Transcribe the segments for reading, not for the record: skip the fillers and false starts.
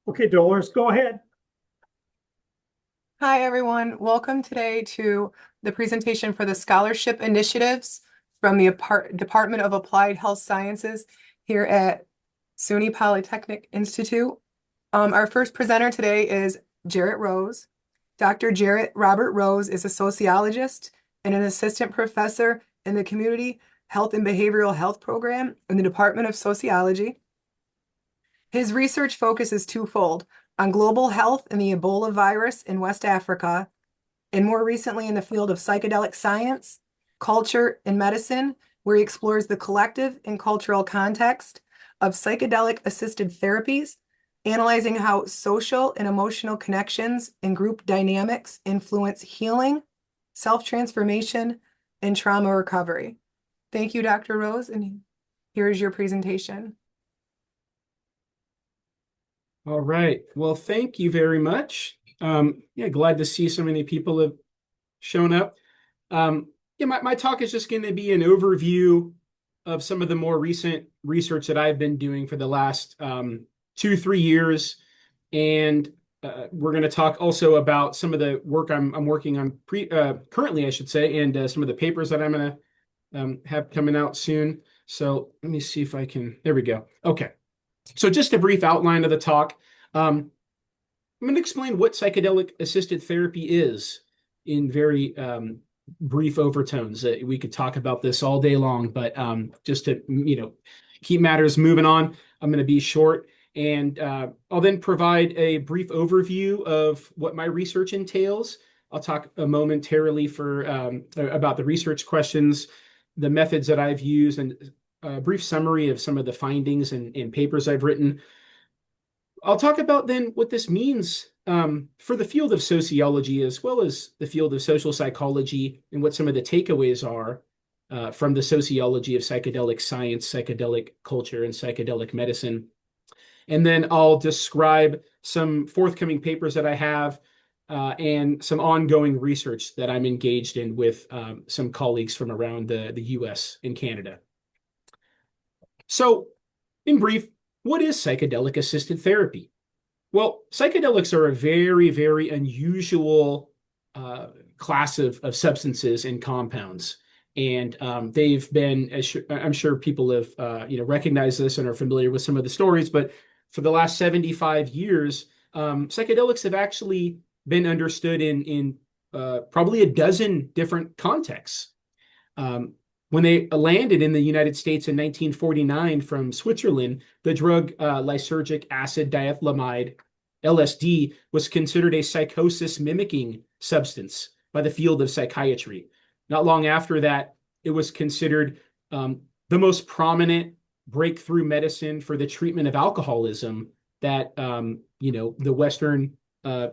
Okay, Dolores, go ahead. Hi, everyone. Welcome today to the presentation for the scholarship initiatives from the Department of Applied Health Sciences here at SUNY Polytechnic Institute. Our first presenter today is Jarrett Rose. Dr. Jarrett Robert Rose is a sociologist and an assistant professor in the Community Health and Behavioral Health program in the Department of Sociology. His research focus is twofold: on global health and the Ebola virus in West Africa, and more recently in the field of psychedelic science, culture, and medicine, where he explores the collective and cultural context of psychedelic assisted therapies, analyzing how social and emotional connections and group dynamics influence healing, self-transformation, and trauma recovery. Thank you, Dr. Rose, and here's your presentation. All right. Well, thank you very much. Yeah, glad to see so many people have shown up. Yeah, my talk is just going to be an overview of some of the more recent research that I've been doing for the last 2, 3 years. And we're going to talk also about some of the work I'm working on currently, I should say, and some of the papers that I'm going to have coming out soon. So let me see if I can. There we go. Okay. So just a brief outline of the talk. I'm going to explain what psychedelic assisted therapy is in very brief overtones. We could talk about this all day long, but just to keep matters moving on, I'm going to be short, and I'll then provide a brief overview of what my research entails. I'll talk momentarily about the research questions, the methods that I've used, and a brief summary of some of the findings and papers I've written. I'll talk about then what this means for the field of sociology as well as the field of social psychology, and what some of the takeaways are from the sociology of psychedelic science, psychedelic culture, and psychedelic medicine. And then I'll describe some forthcoming papers that I have and some ongoing research that I'm engaged in with some colleagues from around the US and Canada. So, in brief, what is psychedelic assisted therapy? Well, psychedelics are a very, very unusual class of substances and compounds. And they've been, I'm sure people have recognized this and are familiar with some of the stories, but for the last 75 years, psychedelics have actually been understood in probably a dozen different contexts. When they landed in the United States in 1949 from Switzerland, the drug lysergic acid diethylamide, LSD, was considered a psychosis mimicking substance by the field of psychiatry. Not long after that, it was considered the most prominent breakthrough medicine for the treatment of alcoholism that the Western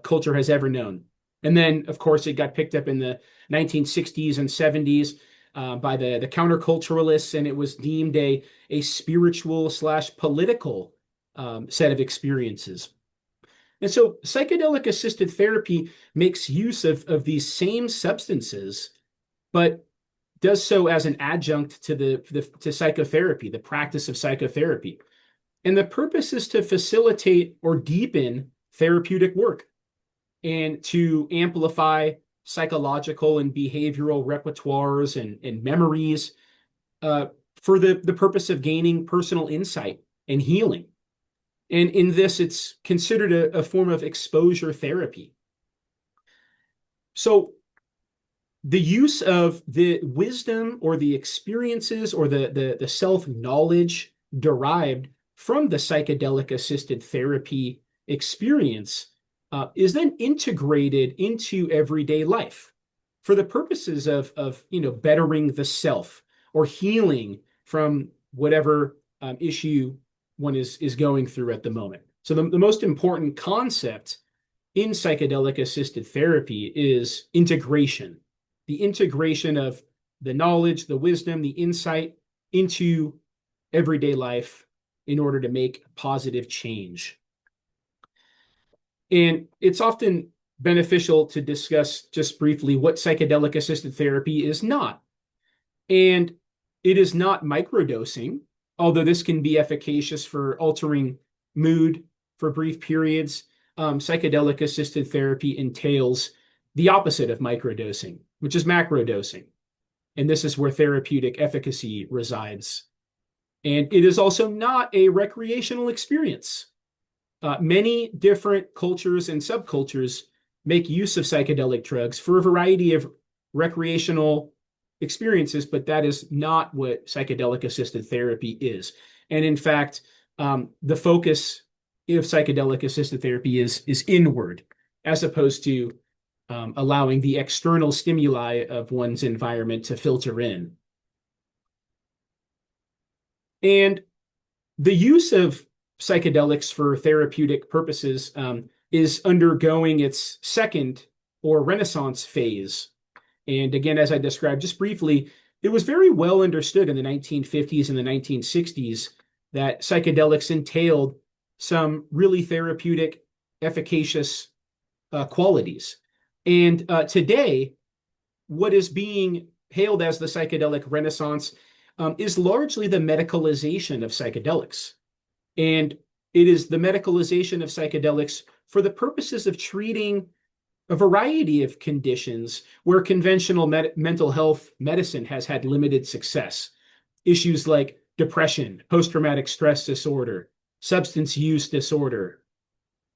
culture has ever known. And then, of course, it got picked up in the 1960s and 70s by the counterculturalists, and it was deemed a spiritual/political set of experiences. And so psychedelic assisted therapy makes use of these same substances, but does so as an adjunct to psychotherapy, the practice of psychotherapy. And the purpose is to facilitate or deepen therapeutic work and to amplify psychological and behavioral repertoires and memories for the purpose of gaining personal insight and healing. And in this, it's considered a form of exposure therapy. So the use of the wisdom or the experiences or the self-knowledge derived from the psychedelic assisted therapy experience is then integrated into everyday life for the purposes of bettering the self or healing from whatever issue one is going through at the moment. So the most important concept in psychedelic assisted therapy is integration, the integration of the knowledge, the wisdom, the insight into everyday life in order to make positive change. And it's often beneficial to discuss just briefly what psychedelic assisted therapy is not. And it is not microdosing, although this can be efficacious for altering mood, for brief periods, psychedelic assisted therapy entails the opposite of microdosing, which is macrodosing. And this is where therapeutic efficacy resides. And it is also not a recreational experience. Many different cultures and subcultures make use of psychedelic drugs for a variety of recreational experiences, but that is not what psychedelic assisted therapy is. And in fact, the focus of psychedelic assisted therapy is inward, as opposed to allowing the external stimuli of one's environment to filter in. And the use of psychedelics for therapeutic purposes is undergoing its second or renaissance phase. And again, as I described just briefly, it was very well understood in the 1950s and the 1960s that psychedelics entailed some really therapeutic, efficacious qualities. And today, what is being hailed as the psychedelic renaissance is largely the medicalization of psychedelics. And it is the medicalization of psychedelics for the purposes of treating a variety of conditions where conventional mental health medicine has had limited success. Issues like depression, post-traumatic stress disorder, substance use disorder,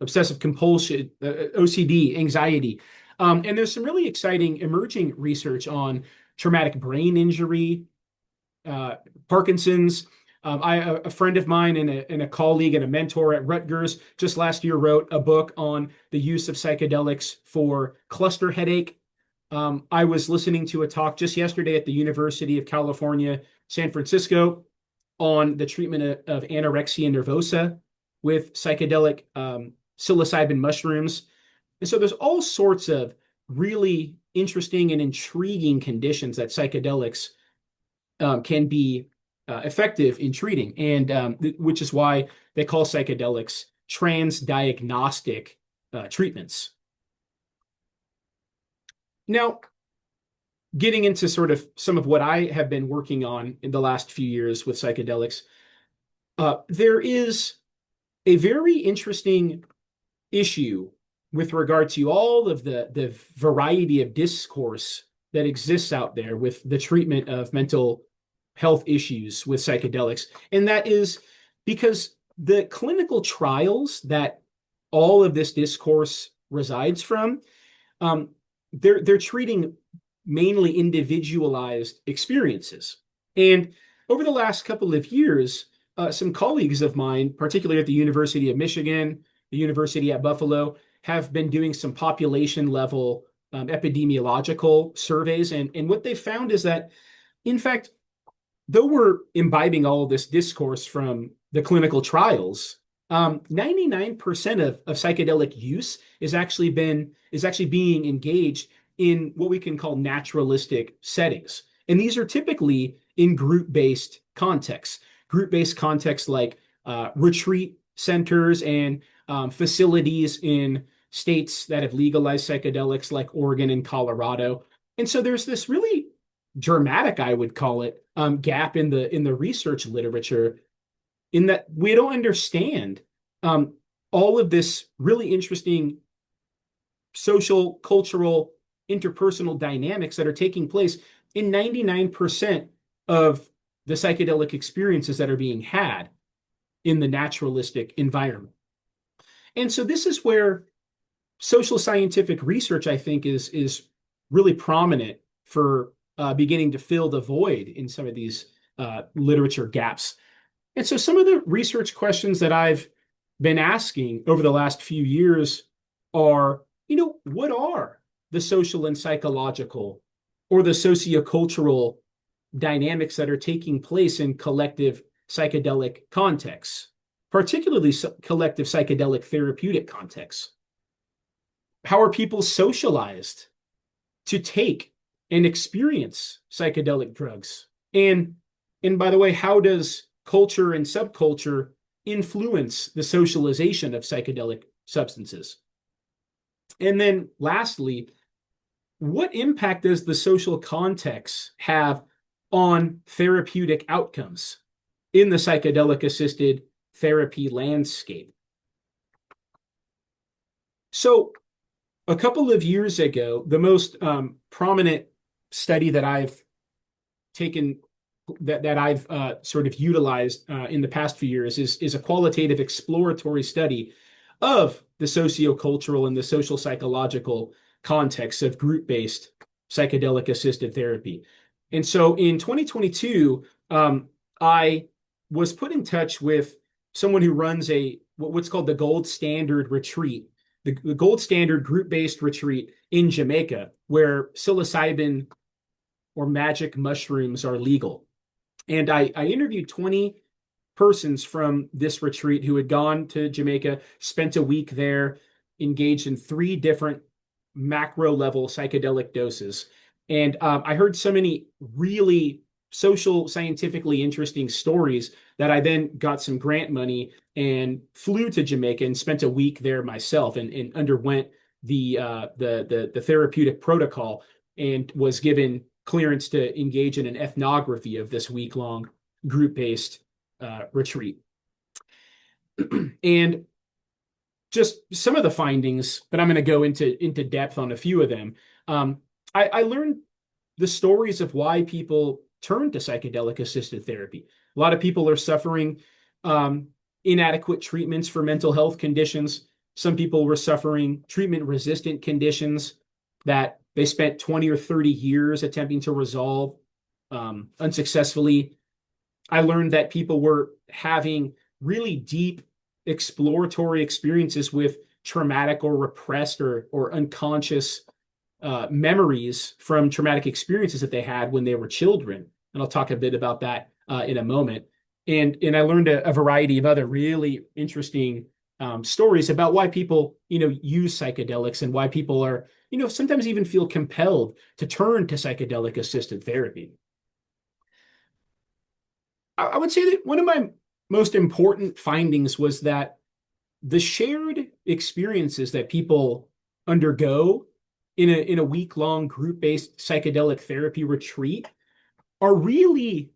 obsessive compulsion, OCD, anxiety. And there's some really exciting emerging research on traumatic brain injury, Parkinson's. A friend of mine and a colleague and a mentor at Rutgers just last year wrote a book on the use of psychedelics for cluster headache. I was listening to a talk just yesterday at the University of California, San Francisco, on the treatment of anorexia nervosa with psychedelic psilocybin mushrooms. And so there's all sorts of really interesting and intriguing conditions that psychedelics can be effective in treating, and which is why they call psychedelics transdiagnostic treatments. Now, getting into sort of some of what I have been working on in the last few years with psychedelics, there is a very interesting issue with regard to all of the variety of discourse that exists out there with the treatment of mental health issues with psychedelics. And that is because the clinical trials that all of this discourse resides from, they're treating mainly individualized experiences. And over the last couple of years, some colleagues of mine, particularly at the University of Michigan, the University at Buffalo, have been doing some population level epidemiological surveys. And what they found is that, in fact, though we're imbibing all of this discourse from the clinical trials, 99% of psychedelic use is actually being engaged in what we can call naturalistic settings. And these are typically in group-based contexts. Group-based contexts like retreat centers and facilities in states that have legalized psychedelics like Oregon and Colorado. And so there's this really dramatic, I would call it, gap in the research literature, in that we don't understand all of this really interesting social, cultural, interpersonal dynamics that are taking place in 99% of the psychedelic experiences that are being had in the naturalistic environment. And so this is where social scientific research, I think, is really prominent for beginning to fill the void in some of these literature gaps. And so some of the research questions that I've been asking over the last few years are, what are the social and psychological or the sociocultural dynamics that are taking place in collective psychedelic contexts, particularly collective psychedelic therapeutic contexts? How are people socialized to take and experience psychedelic drugs? And by the way, how does culture and subculture influence the socialization of psychedelic substances? And then lastly, what impact does the social context have on therapeutic outcomes in the psychedelic assisted therapy landscape? So a couple of years ago, the most prominent study that I've taken that I've sort of utilized in the past few years is a qualitative exploratory study of the sociocultural and the social psychological context of group-based psychedelic assisted therapy. And so in 2022, I was put in touch with someone who runs what's called the Gold Standard Retreat, the Gold Standard group-based retreat in Jamaica, where psilocybin or magic mushrooms are legal. And I interviewed 20 persons from this retreat who had gone to Jamaica, spent a week there, engaged in 3 different macro level psychedelic doses. And I heard so many really social, scientifically interesting stories that I then got some grant money and flew to Jamaica and spent a week there myself and underwent the therapeutic protocol and was given clearance to engage in an ethnography of this week-long group-based retreat. And just some of the findings, but I'm going to go into depth on a few of them. I learned the stories of why people turn to psychedelic assisted therapy. A lot of people are suffering inadequate treatments for mental health conditions. Some people were suffering treatment resistant conditions that they spent 20 or 30 years attempting to resolve unsuccessfully. I learned that people were having really deep exploratory experiences with traumatic or repressed or unconscious memories from traumatic experiences that they had when they were children. And I'll talk a bit about that in a moment. And I learned a variety of other really interesting stories about why people, use psychedelics and why people are, sometimes even feel compelled to turn to psychedelic assisted therapy. I would say that one of my most important findings was that the shared experiences that people undergo in a week-long group-based psychedelic therapy retreat are really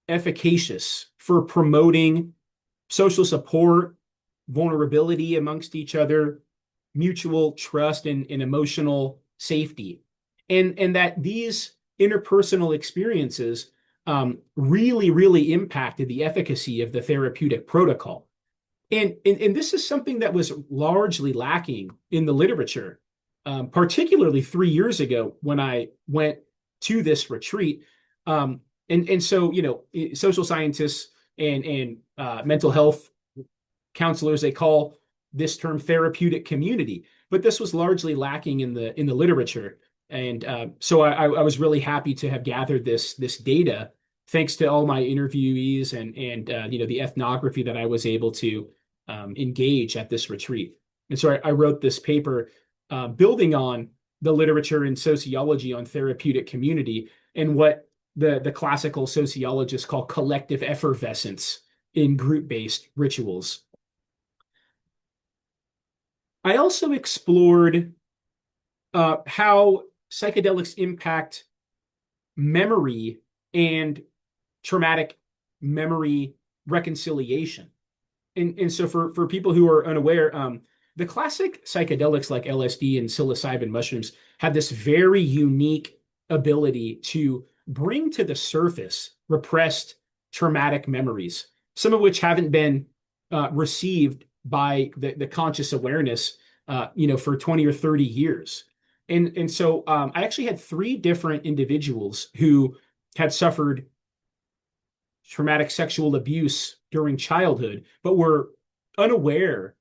efficacious for promoting social support, vulnerability amongst each other, mutual trust and emotional safety. And that these interpersonal experiences really impacted the efficacy of the therapeutic protocol. And this is something that was largely lacking in the literature, particularly 3 years ago when I went to this retreat. And so, social scientists and mental health counselors, they call this term therapeutic community, but this was largely lacking in the literature. And so I was really happy to have gathered this data, thanks to all my interviewees and the ethnography that I was able to engage at this retreat. And so I wrote this paper building on the literature in sociology on therapeutic community and what the classical sociologists call collective effervescence in group-based rituals. I also explored how psychedelics impact memory and traumatic memory reconciliation. And so for people who are unaware, the classic psychedelics like LSD and psilocybin mushrooms have this very unique ability to bring to the surface repressed traumatic memories, some of which haven't been received by the conscious awareness, for 20 or 30 years. And so I actually had 3 different individuals who had suffered traumatic sexual abuse during childhood, but were unaware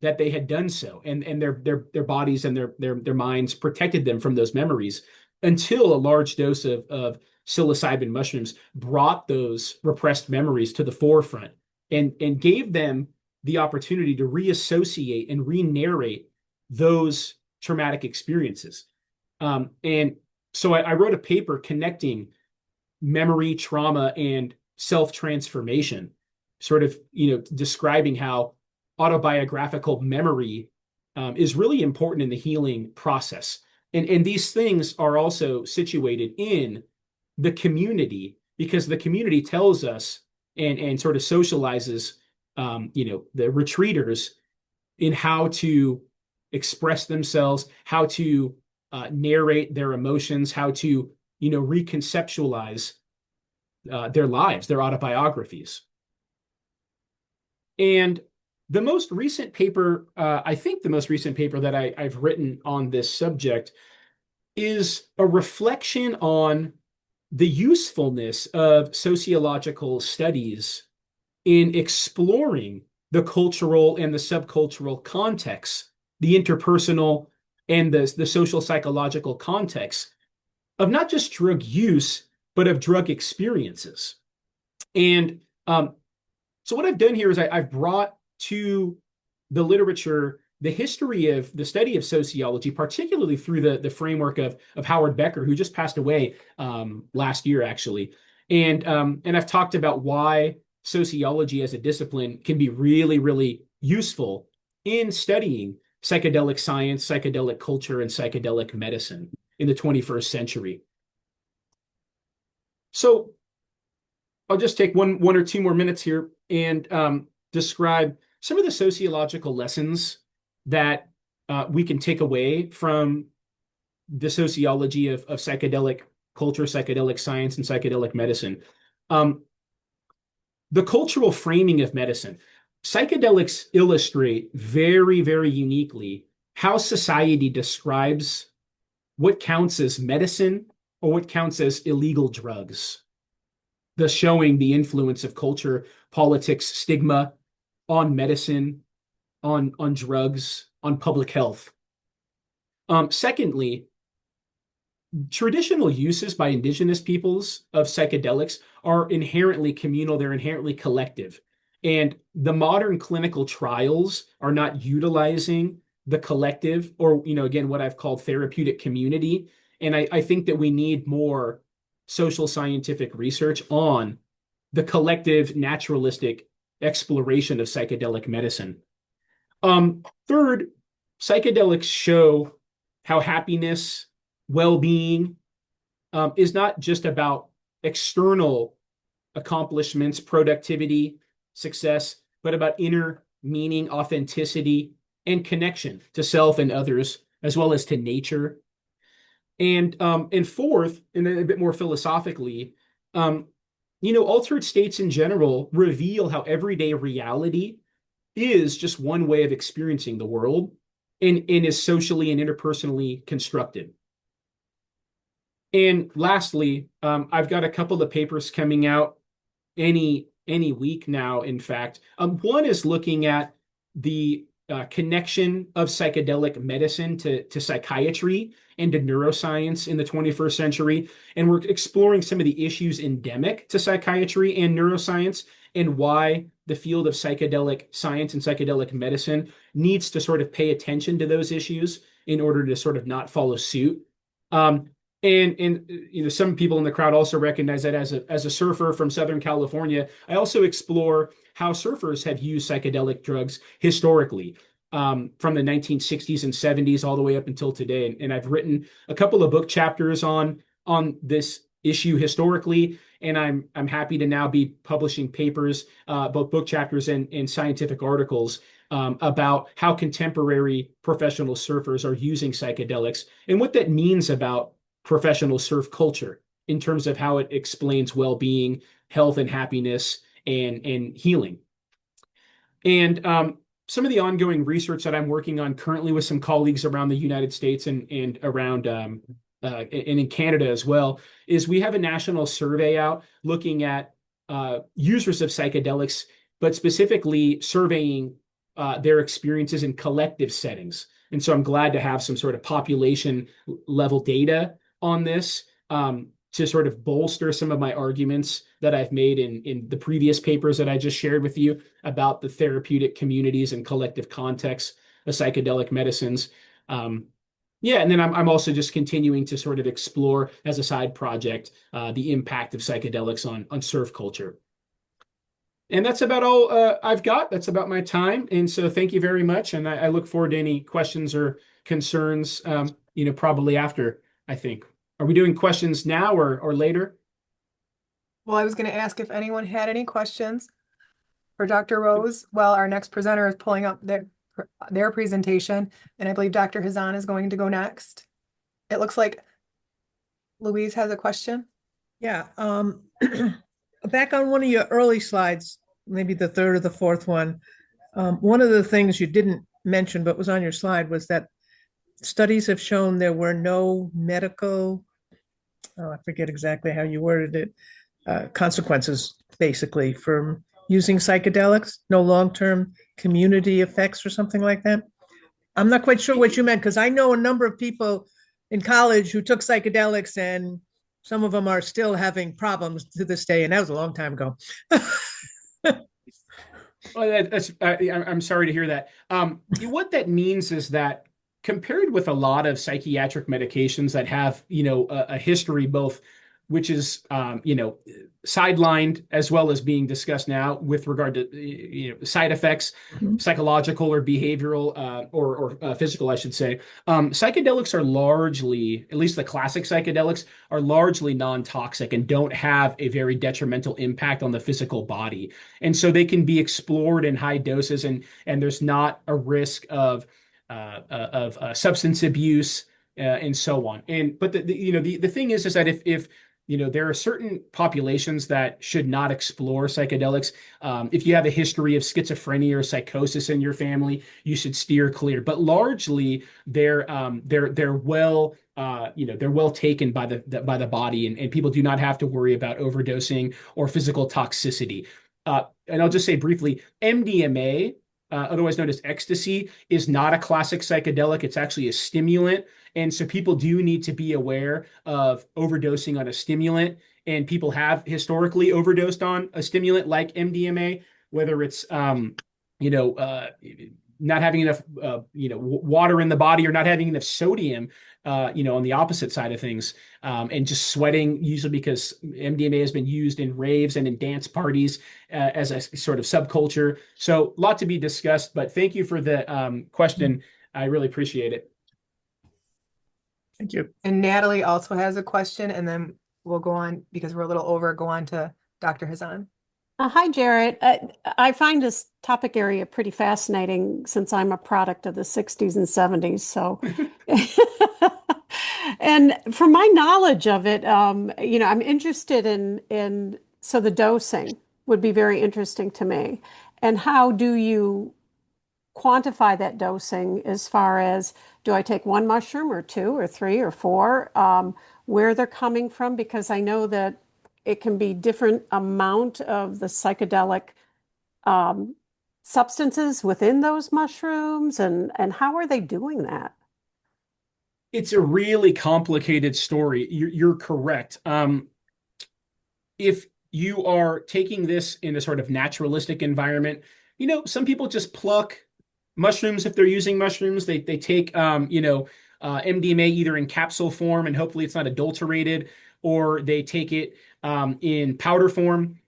that they had done so, and their bodies and their minds protected them from those memories until a large dose of psilocybin mushrooms brought those repressed memories to the forefront and gave them the opportunity to reassociate and re-narrate those traumatic experiences. And so I wrote a paper connecting memory, trauma, and self-transformation, sort of, describing how autobiographical memory is really important in the healing process. And these things are also situated in the community because the community tells us and sort of socializes, the retreaters in how to express themselves, how to narrate their emotions, how to, reconceptualize their lives, their autobiographies. And the most recent paper, I think the most recent paper that I've written on this subject is a reflection on the usefulness of sociological studies in exploring the cultural and the subcultural contexts, the interpersonal and the social psychological context of not just drug use, but of drug experiences. And so what I've done here is I've brought to the literature the history of the study of sociology, particularly through the framework of Howard Becker, who just passed away last year, actually. And I've talked about why sociology as a discipline can be really, really useful in studying psychedelic science, psychedelic culture, and psychedelic medicine in the 21st century. So I'll just take one or two more minutes here and describe some of the sociological lessons that we can take away from the sociology of psychedelic culture, psychedelic science, and psychedelic medicine. The cultural framing of medicine. Psychedelics illustrate very, very uniquely how society describes what counts as medicine or what counts as illegal drugs, thus showing the influence of culture, politics, stigma on medicine, on drugs, on public health. Secondly, traditional uses by indigenous peoples of psychedelics are inherently communal, they're inherently collective. And the modern clinical trials are not utilizing the collective or, again, what I've called therapeutic community. And I think that we need more social scientific research on the collective naturalistic exploration of psychedelic medicine. Third, psychedelics show how happiness, well-being is not just about external accomplishments, productivity, success, but about inner meaning, authenticity, and connection to self and others, as well as to nature. And fourth, and then a bit more philosophically, altered states in general reveal how everyday reality is just one way of experiencing the world and is socially and interpersonally constructed. And lastly, I've got a couple of papers coming out any week now, in fact. One is looking at the connection of psychedelic medicine to psychiatry and to neuroscience in the 21st century. And we're exploring some of the issues endemic to psychiatry and neuroscience and why the field of psychedelic science and psychedelic medicine needs to sort of pay attention to those issues in order to sort of not follow suit. And some people in the crowd also recognize that as a surfer from Southern California, I also explore how surfers have used psychedelic drugs historically, from the 1960s and 70s all the way up until today. And I've written a couple of book chapters on this issue historically, and I'm happy to now be publishing papers, both book chapters and scientific articles about how contemporary professional surfers are using psychedelics and what that means about professional surf culture in terms of how it explains well-being, health and happiness, and healing. And some of the ongoing research that I'm working on currently with some colleagues around the United States and around and in Canada as well is we have a national survey out looking at users of psychedelics, but specifically surveying their experiences in collective settings. And so I'm glad to have some sort of population level data on this to sort of bolster some of my arguments that I've made in the previous papers that I just shared with you about the therapeutic communities and collective contexts of psychedelic medicines. And then I'm also just continuing to sort of explore as a side project the impact of psychedelics on surf culture. And that's about all I've got. That's about my time. And so thank you very much. And I look forward to any questions or concerns, probably after, I think. Are we doing questions now or later? Well, I was going to ask if anyone had any questions for Dr. Rose while our next presenter is pulling up their presentation. And I believe Dr. Hazan is going to go next. It looks like Louise has a question. Yeah, back on one of your early slides, maybe the third or the fourth one, one of the things you didn't mention but was on your slide was that studies have shown there were no medical, oh, I forget exactly how you worded it, consequences basically from using psychedelics, no long-term community effects or something like that. I'm not quite sure what you meant because I know a number of people in college who took psychedelics and some of them are still having problems to this day, and that was a long time ago. Well, I'm sorry to hear that. What that means is that compared with a lot of psychiatric medications that have, a history both, which is, sidelined as well as being discussed now with regard to, side effects, Mhm. psychological or behavioral, or physical, I should say. Psychedelics are largely, at least the classic psychedelics, are largely non-toxic and don't have a very detrimental impact on the physical body. And so they can be explored in high doses, and there's not a risk of substance abuse, and so on. But the thing is that if there are certain populations that should not explore psychedelics. If you have a history of schizophrenia or psychosis in your family, you should steer clear. But largely, they're well they're well taken by the body, and people do not have to worry about overdosing or physical toxicity. And I'll just say briefly, MDMA, otherwise known as ecstasy, is not a classic psychedelic. It's actually a stimulant. And so people do need to be aware of overdosing on a stimulant. And people have historically overdosed on a stimulant like MDMA, whether it's, not having enough, water in the body or not having enough sodium, on the opposite side of things, and just sweating, usually because MDMA has been used in raves and in dance parties as a sort of subculture. So, a lot to be discussed, but thank you for the question. I really appreciate it. Thank you. And Natalie also has a question, and then we'll go on because we're a little over, go on to Dr. Hazan. Hi, Jarrett. I find this topic area pretty fascinating since I'm a product of the 60s and 70s. So, and from my knowledge of it, I'm interested so the dosing would be very interesting to me. And how do you quantify that dosing as far as do I take one mushroom or two or three or four, where they're coming from? Because I know that it can be different amount of the psychedelic um, substances within those mushrooms, and how are they doing that? It's a really complicated story. You're correct. If you are taking this in a sort of naturalistic environment, some people just pluck mushrooms if they're using mushrooms. They take MDMA either in capsule form and hopefully it's not adulterated, or they take it in powder form.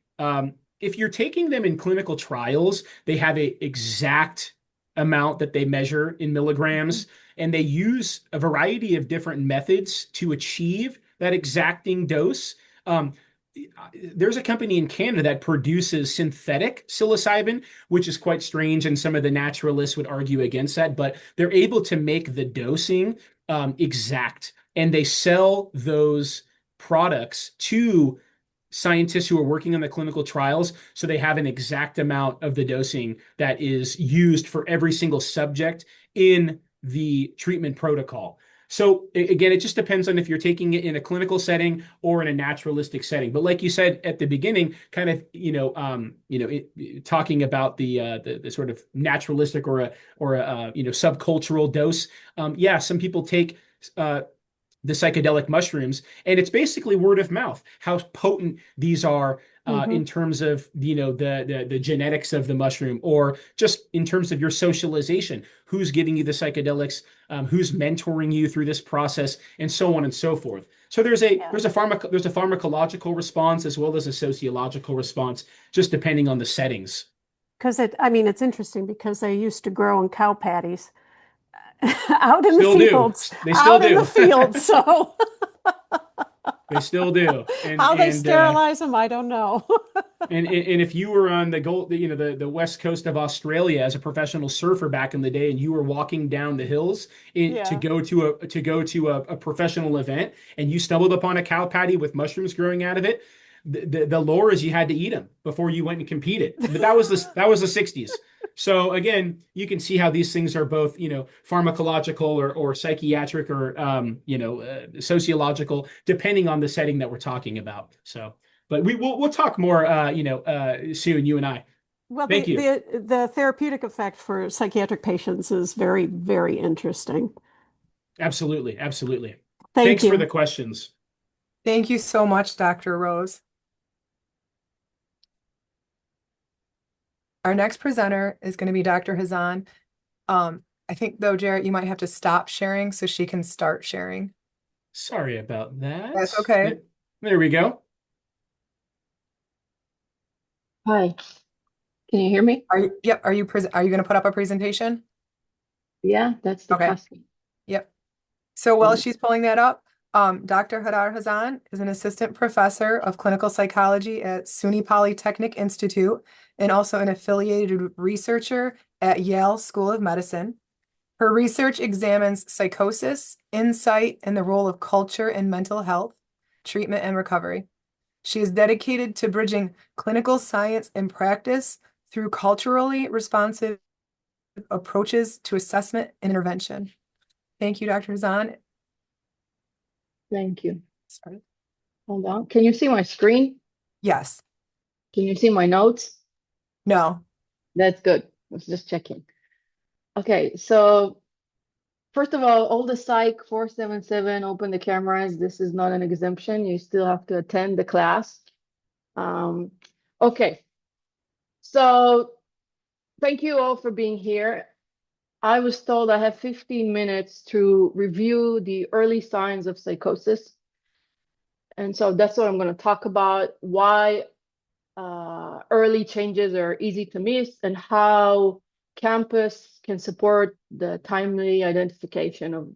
If you're taking them in clinical trials, they have a exact amount that they measure in milligrams, and they use a variety of different methods to achieve that exacting dose. Um, there's a company in Canada that produces synthetic psilocybin, which is quite strange, and some of the naturalists would argue against that, but they're able to make the dosing exact, and they sell those products to scientists who are working on the clinical trials, so they have an exact amount of the dosing that is used for every single subject in the treatment protocol. So again, it just depends on if you're taking it in a clinical setting or in a naturalistic setting. But like you said at the beginning, kind of talking about the sort of naturalistic or a subcultural dose. Yeah, some people take the psychedelic mushrooms, and it's basically word of mouth how potent these are Hmm. in terms of the genetics of the mushroom, or just in terms of your socialization, who's giving you the psychedelics, who's mentoring you through this process, and so on and so forth. So there's a Yeah. pharmacological response as well as a sociological response, just depending on the settings. Because it's interesting because they used to grow in cow patties out in the Still do. fields, They still out in the do. fields. So They still do. How they sterilize them, I don't know. And if you were on the gold, you know, the west coast of Australia as a professional surfer back in the day, and you were walking down the hills to Yeah. go to a professional event, and you stumbled upon a cow patty with mushrooms growing out of it, the lore is you had to eat them before you went and competed. But that was the 60s. So again, you can see how these things are both, you know, pharmacological or psychiatric or sociological, depending on the setting that we're talking about. So. But we'll talk more, soon, you and I. Well, Thank you. the therapeutic effect for psychiatric patients is very, very interesting. Absolutely, absolutely. Thank Thanks for the you. questions. Thank you so much, Dr. Rose. Our next presenter is going to be Dr. Hazan. I think though, Jarrett, you might have to stop sharing so she can start sharing. Sorry about that. That's okay. There we go. Hi, can you hear me? Yep. Are you going to put up a presentation? Yeah, that's the Okay. task. Yep. So while Um, she's pulling that up, Dr. Hadar Hazan is an assistant professor of clinical psychology at SUNY Polytechnic Institute and also an affiliated researcher at Yale School of Medicine. Her research examines psychosis, insight, and the role of culture in mental health, treatment, and recovery. She is dedicated to bridging clinical science and practice through culturally responsive approaches to assessment and intervention. Thank you, Dr. Hazan. Thank you. Sorry. Hold on. Can you see my screen? Yes. Can you see my notes? No. That's good. I was just checking. Okay, so first of all the Psych 477, open the cameras. This is not an exemption. You still have to attend the class. Okay, so thank you all for being here. I was told I have 15 minutes to review the early signs of psychosis. And so that's what I'm going to talk about, why early changes are easy to miss and how campus can support the timely identification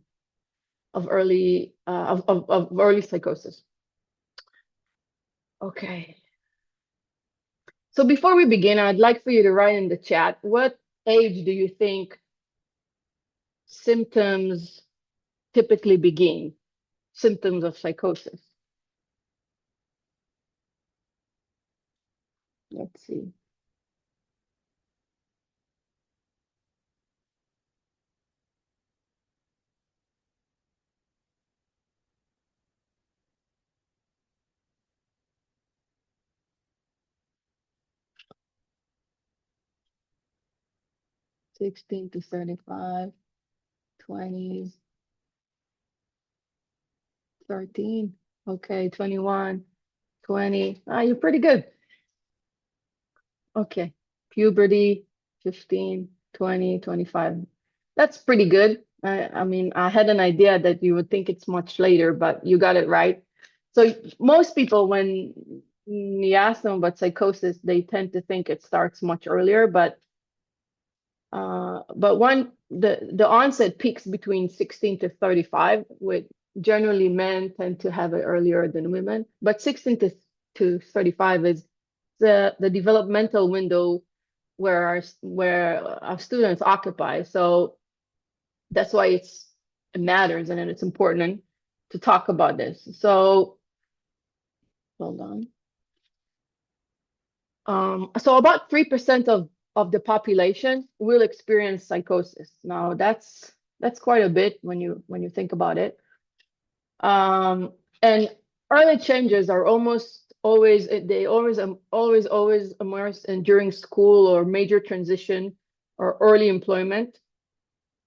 of early psychosis. Okay. So before we begin, I'd like for you to write in the chat, what age do you think symptoms typically begin? Symptoms of psychosis. Let's see. Sixteen to 35, 20s, 13. Okay, 21, 20. You're pretty good. Okay, puberty, 15, 20, 25. That's pretty good. I mean, I had an idea that you would think it's much later, but you got it right. So most people, when you ask them about psychosis, they tend to think it starts much earlier, but the onset peaks between 16 to 35, with generally men tend to have it earlier than women, but 16 to 35 is the developmental window where our students occupy. So that's why it matters and it's important to talk about this. So hold on. So about 3% of the population will experience psychosis. Now that's quite a bit when you think about it. And early changes are almost always always emerge in during school or major transition or early employment.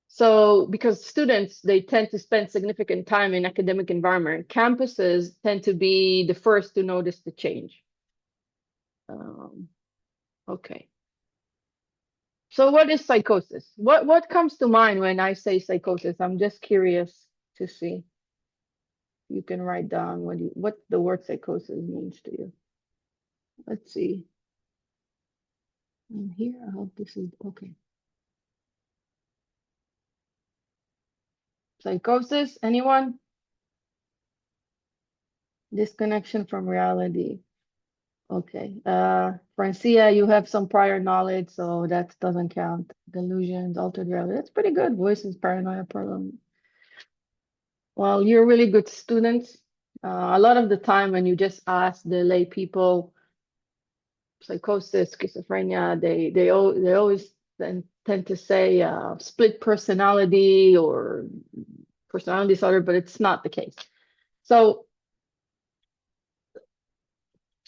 So because students, they tend to spend significant time in academic environment, campuses tend to be the first to notice the change. Okay. So what is psychosis? What comes to mind when I say psychosis? I'm just curious to see. You can write down what the word psychosis means to you. Let's see. I'm here. I hope this is okay. Psychosis, anyone? Disconnection from reality. Okay. Francia, you have some prior knowledge, so that doesn't count. Delusions, altered reality. That's pretty good. Voices, paranoia, problem. Well, you're a really good student. A lot of the time when you just ask the lay people, psychosis, schizophrenia, they always tend to say split personality or personality disorder, but it's not the case. So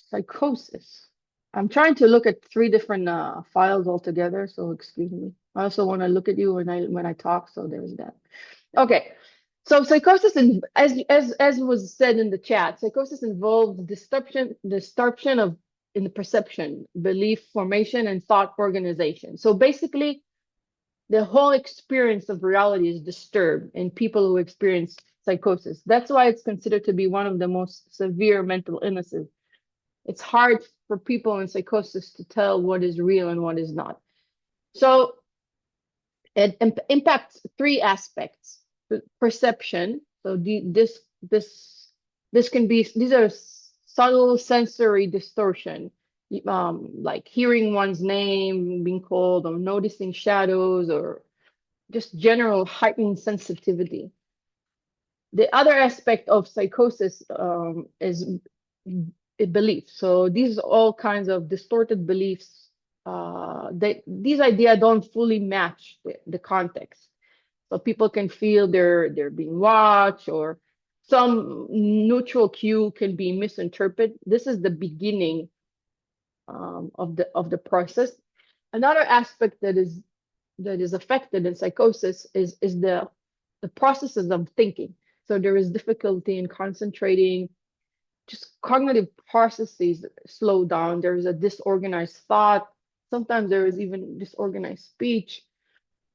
psychosis. I'm trying to look at three different files altogether, so excuse me. I also want to look at you when I talk, so there's that. Okay. So psychosis, as was said in the chat, psychosis involves disruption of in the perception, belief formation, and thought organization. So basically, the whole experience of reality is disturbed in people who experience psychosis. That's why it's considered to be one of the most severe mental illnesses. It's hard for people in psychosis to tell what is real and what is not. So it impacts three aspects. Perception. So this can be, these are subtle sensory distortion, like hearing one's name being called or noticing shadows or just general heightened sensitivity. The other aspect of psychosis is belief. So these are all kinds of distorted beliefs. These ideas don't fully match the context. So people can feel they're being watched, or some neutral cue can be misinterpreted. This is the beginning of the process. Another aspect that is affected in psychosis is the processes of thinking. So there is difficulty in concentrating, just cognitive processes slow down. There's a disorganized thought. Sometimes there is even disorganized speech.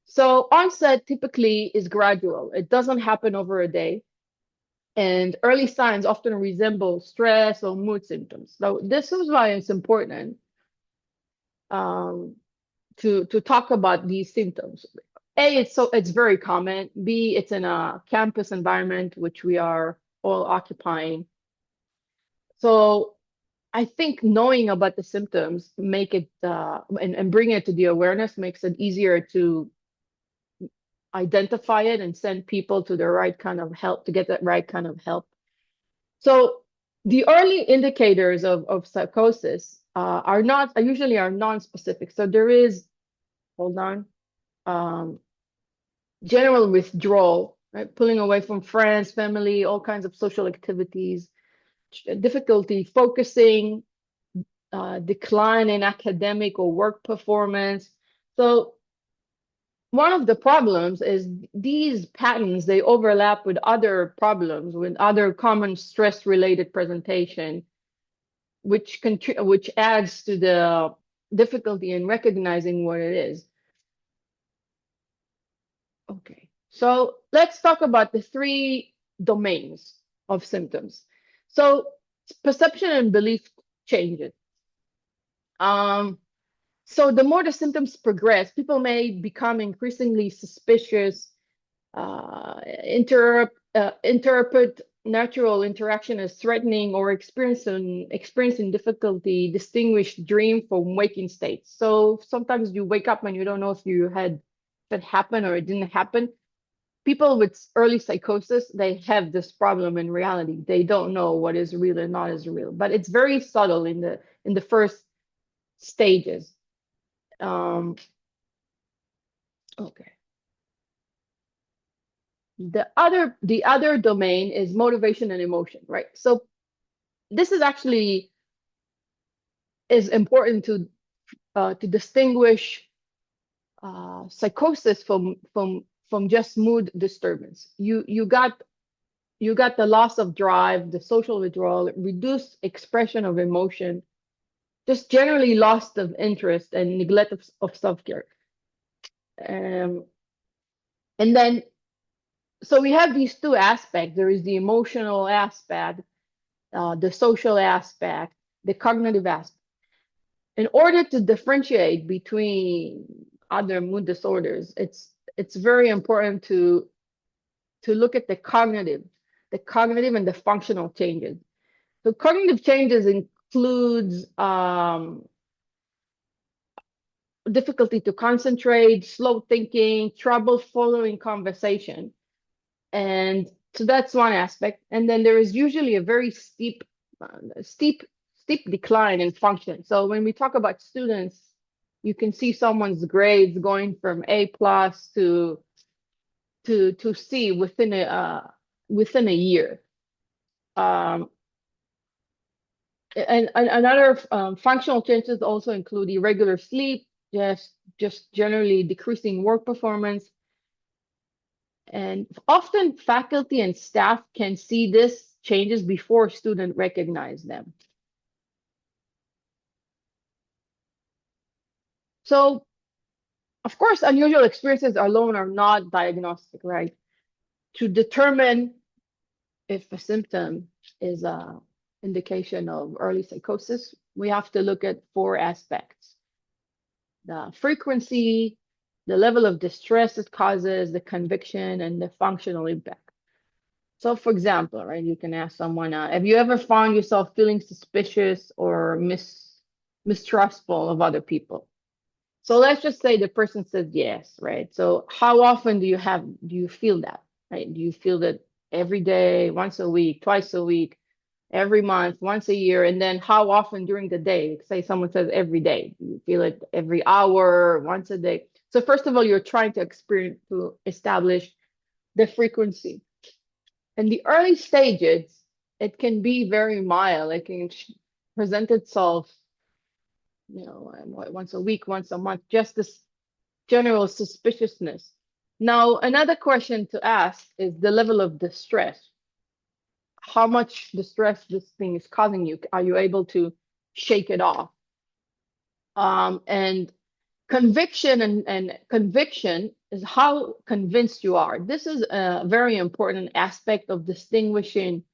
So onset typically is gradual. It doesn't happen over a day. And early signs often resemble stress or mood symptoms. So this is why it's important to talk about these symptoms. A, it's very common. B, it's in a campus environment, which we are all occupying. So I think knowing about the symptoms make it and bring it to the awareness makes it easier to identify it and send people to the right kind of help, to get that right kind of help. So the early indicators of psychosis are usually non-specific. So there is, hold on, general withdrawal, right? Pulling away from friends, family, all kinds of social activities, difficulty focusing, decline in academic or work performance. So one of the problems is these patterns, they overlap with other problems, with other common stress-related presentation, which adds to the difficulty in recognizing what it is. Okay, so let's talk about the three domains of symptoms. So perception and belief changes. So the more the symptoms progress, people may become increasingly suspicious, interpret natural interaction as threatening, or experiencing difficulty distinguish dream from waking states. So sometimes you wake up and you don't know if it happened or it didn't happen. People with early psychosis, they have this problem in reality. They don't know what is real and not is real, but it's very subtle in the first stages. Okay. The other domain is motivation and emotion, right? So this is actually is important to distinguish psychosis from just mood disturbance. You got the loss of drive, the social withdrawal, reduced expression of emotion, just generally loss of interest and neglect of self-care. And then, so we have these two aspects. There is the emotional aspect, the social aspect, the cognitive aspect. In order to differentiate between other mood disorders, it's very important to look at the cognitive and the functional changes. So cognitive changes includes difficulty to concentrate, slow thinking, trouble following conversation. And so that's one aspect. And then there is usually a very steep decline in function. So when we talk about students, you can see someone's grades going from A plus to C within a year. And another functional changes also include irregular sleep, just generally decreasing work performance. And often faculty and staff can see this changes before students recognize them. So, of course, unusual experiences alone are not diagnostic, right? To determine if a symptom is a indication of early psychosis, we have to look at 4 aspects: the frequency, the level of distress it causes, the conviction, and the functional impact. So, for example, right, you can ask someone, have you ever found yourself feeling suspicious or mistrustful of other people? So let's just say the person says yes, right? So how often do you feel that, right? Do you feel that every day, once a week, twice a week, every month, once a year? And then how often during the day? Say someone says every day. Do you feel it every hour, once a day? So first of all, you're trying to establish the frequency. In the early stages, it can be very mild. It can present itself, once a week, once a month, just this general suspiciousness. Now, another question to ask is the level of distress. How much distress this thing is causing you? Are you able to shake it off? And conviction and conviction is how convinced you are. This is a very important aspect of distinguishing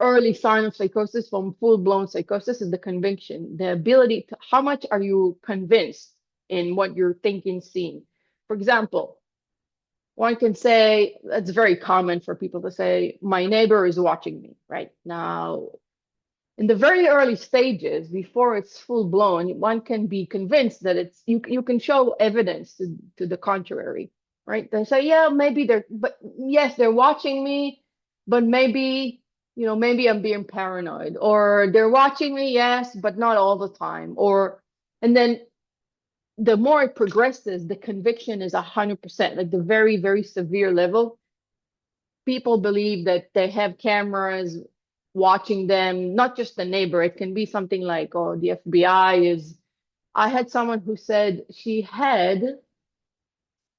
early sign of psychosis from full-blown psychosis is the conviction, the ability to, how much are you convinced in what you're thinking, seeing. For example, one can say, it's very common for people to say, my neighbor is watching me, right? Now, in the very early stages, before it's full-blown, one can be convinced that it's, you can show evidence to the contrary, right? They say, yeah, maybe but yes, they're watching me, but maybe I'm being paranoid, or they're watching me, yes, but not all the time. And then the more it progresses, the conviction is 100%, like the very, very severe level. People believe that they have cameras watching them, not just the neighbor. It can be something like, oh, the FBI is. I had someone who said she had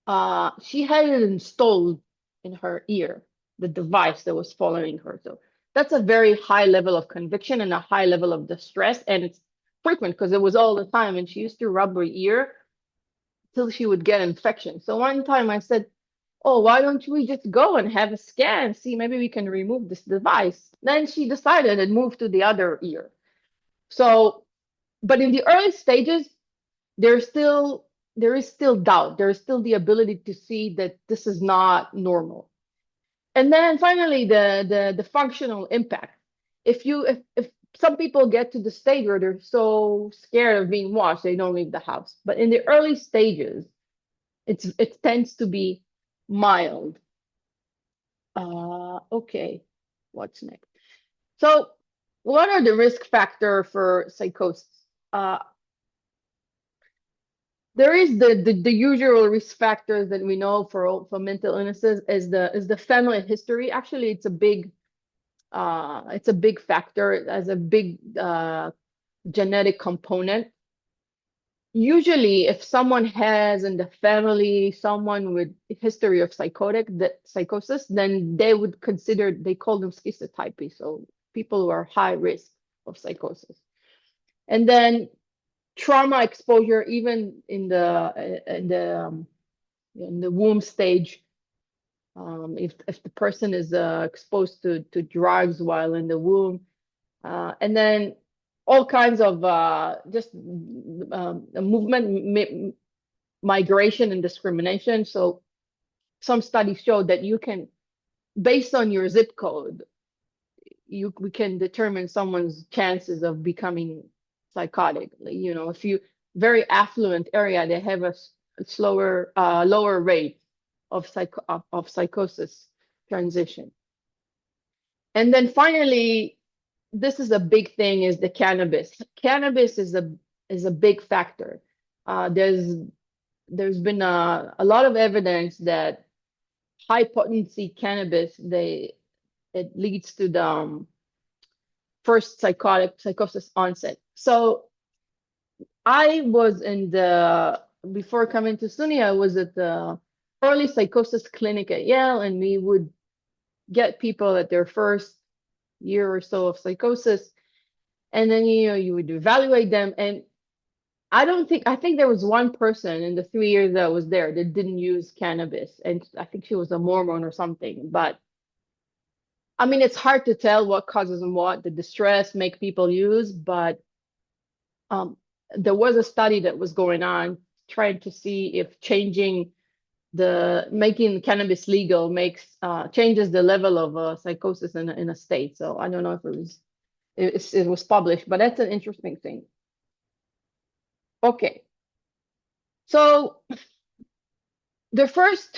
it installed in her ear, the device that was following her. So that's a very high level of conviction and a high level of distress, and it's frequent because it was all the time, and she used to rub her ear till she would get infection. So one time I said, oh, why don't we just go and have a scan, see maybe we can remove this device? Then she decided and moved to the other ear. So, but in the early stages, there is still doubt. There is still the ability to see that this is not normal. And then finally, the functional impact. If some people get to the stage where they're so scared of being watched, they don't leave the house. But in the early stages, it tends to be mild. Okay, what's next? So, what are the risk factor for psychosis? There is the usual risk factors that we know for mental illnesses is the family history. Actually, it's a big factor. It has a big genetic component. Usually, if someone has in the family someone with a history of psychosis, then they call them schizotypy. So people who are high risk of psychosis. And then trauma exposure, even in the womb stage, if the person is exposed to drugs while in the womb, and then all kinds of just movement, migration, and discrimination. So some studies show that you can, based on your zip code, we can determine someone's chances of becoming psychotic. Like, you know, if you very affluent area, they have a slower, lower rate of psychosis transition. And then finally, this is a big thing, is the cannabis. Cannabis is a big factor. There's been a lot of evidence that high potency cannabis, it leads to the first psychosis onset. So I was before coming to SUNY, I was at the early psychosis clinic at Yale, and we would get people at their first year or so of psychosis. And then, you know, you would evaluate them. And I think there was one person in the 3 years that I was there that didn't use cannabis. And I think she was a Mormon or something. But I mean, it's hard to tell what causes and what the distress make people use. But there was a study that was going on trying to see if making cannabis legal changes the level of psychosis in a state. So I don't know if it was published, but that's an interesting thing. Okay. So the first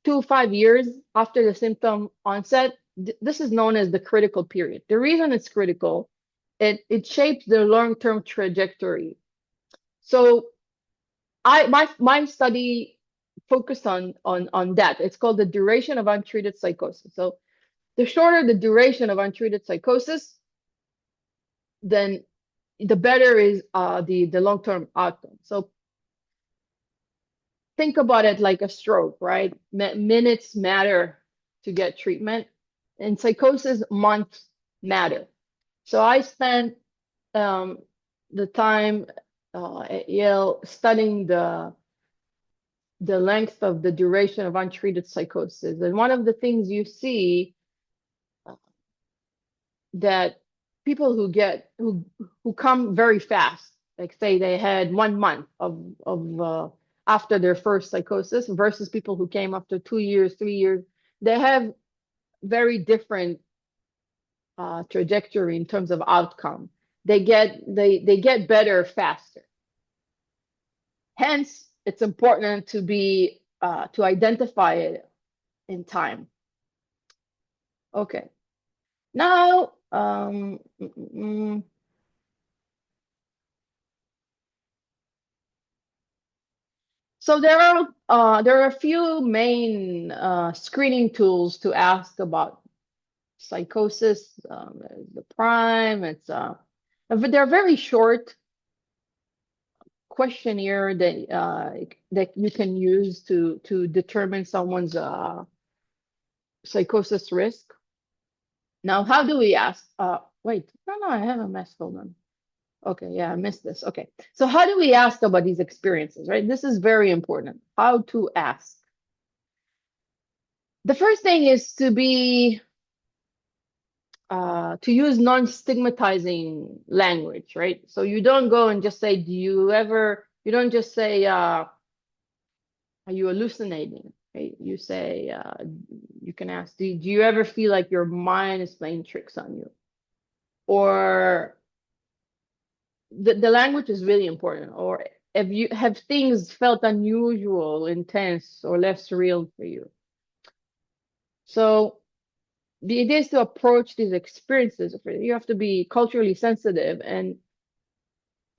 5 years after the symptom onset, this is known as the critical period. The reason it's critical, it shapes the long-term trajectory. So my study focused on that. It's called the duration of untreated psychosis. So the shorter the duration of untreated psychosis, then the better is the long-term outcome. So think about it like a stroke, right? Minutes matter to get treatment. In psychosis, months matter. So I spent the time at Yale studying the length of the duration of untreated psychosis. And one of the things you see that people who come very fast, like say they had 1 month of after their first psychosis versus people who came after 2 years, 3 years, they have very different trajectory in terms of outcome. They get better faster. Hence, it's important to identify it in time. Okay. Now, so there are a few main screening tools to ask about psychosis. The prime, they're very short questionnaire that you can use to determine someone's psychosis risk. Now, how do we ask? Wait, no, I haven't messed. Hold on. Okay, yeah, I missed this. Okay, so how do we ask about these experiences, right? This is very important. How to ask. The first thing is to use non-stigmatizing language, right? So you don't go and just say, you don't just say, are you hallucinating? Right? You say, you can ask, do you ever feel like your mind is playing tricks on you? Or the language is really important. Or have things felt unusual, intense, or less real for you? So the idea is to approach these experiences. You have to be culturally sensitive. And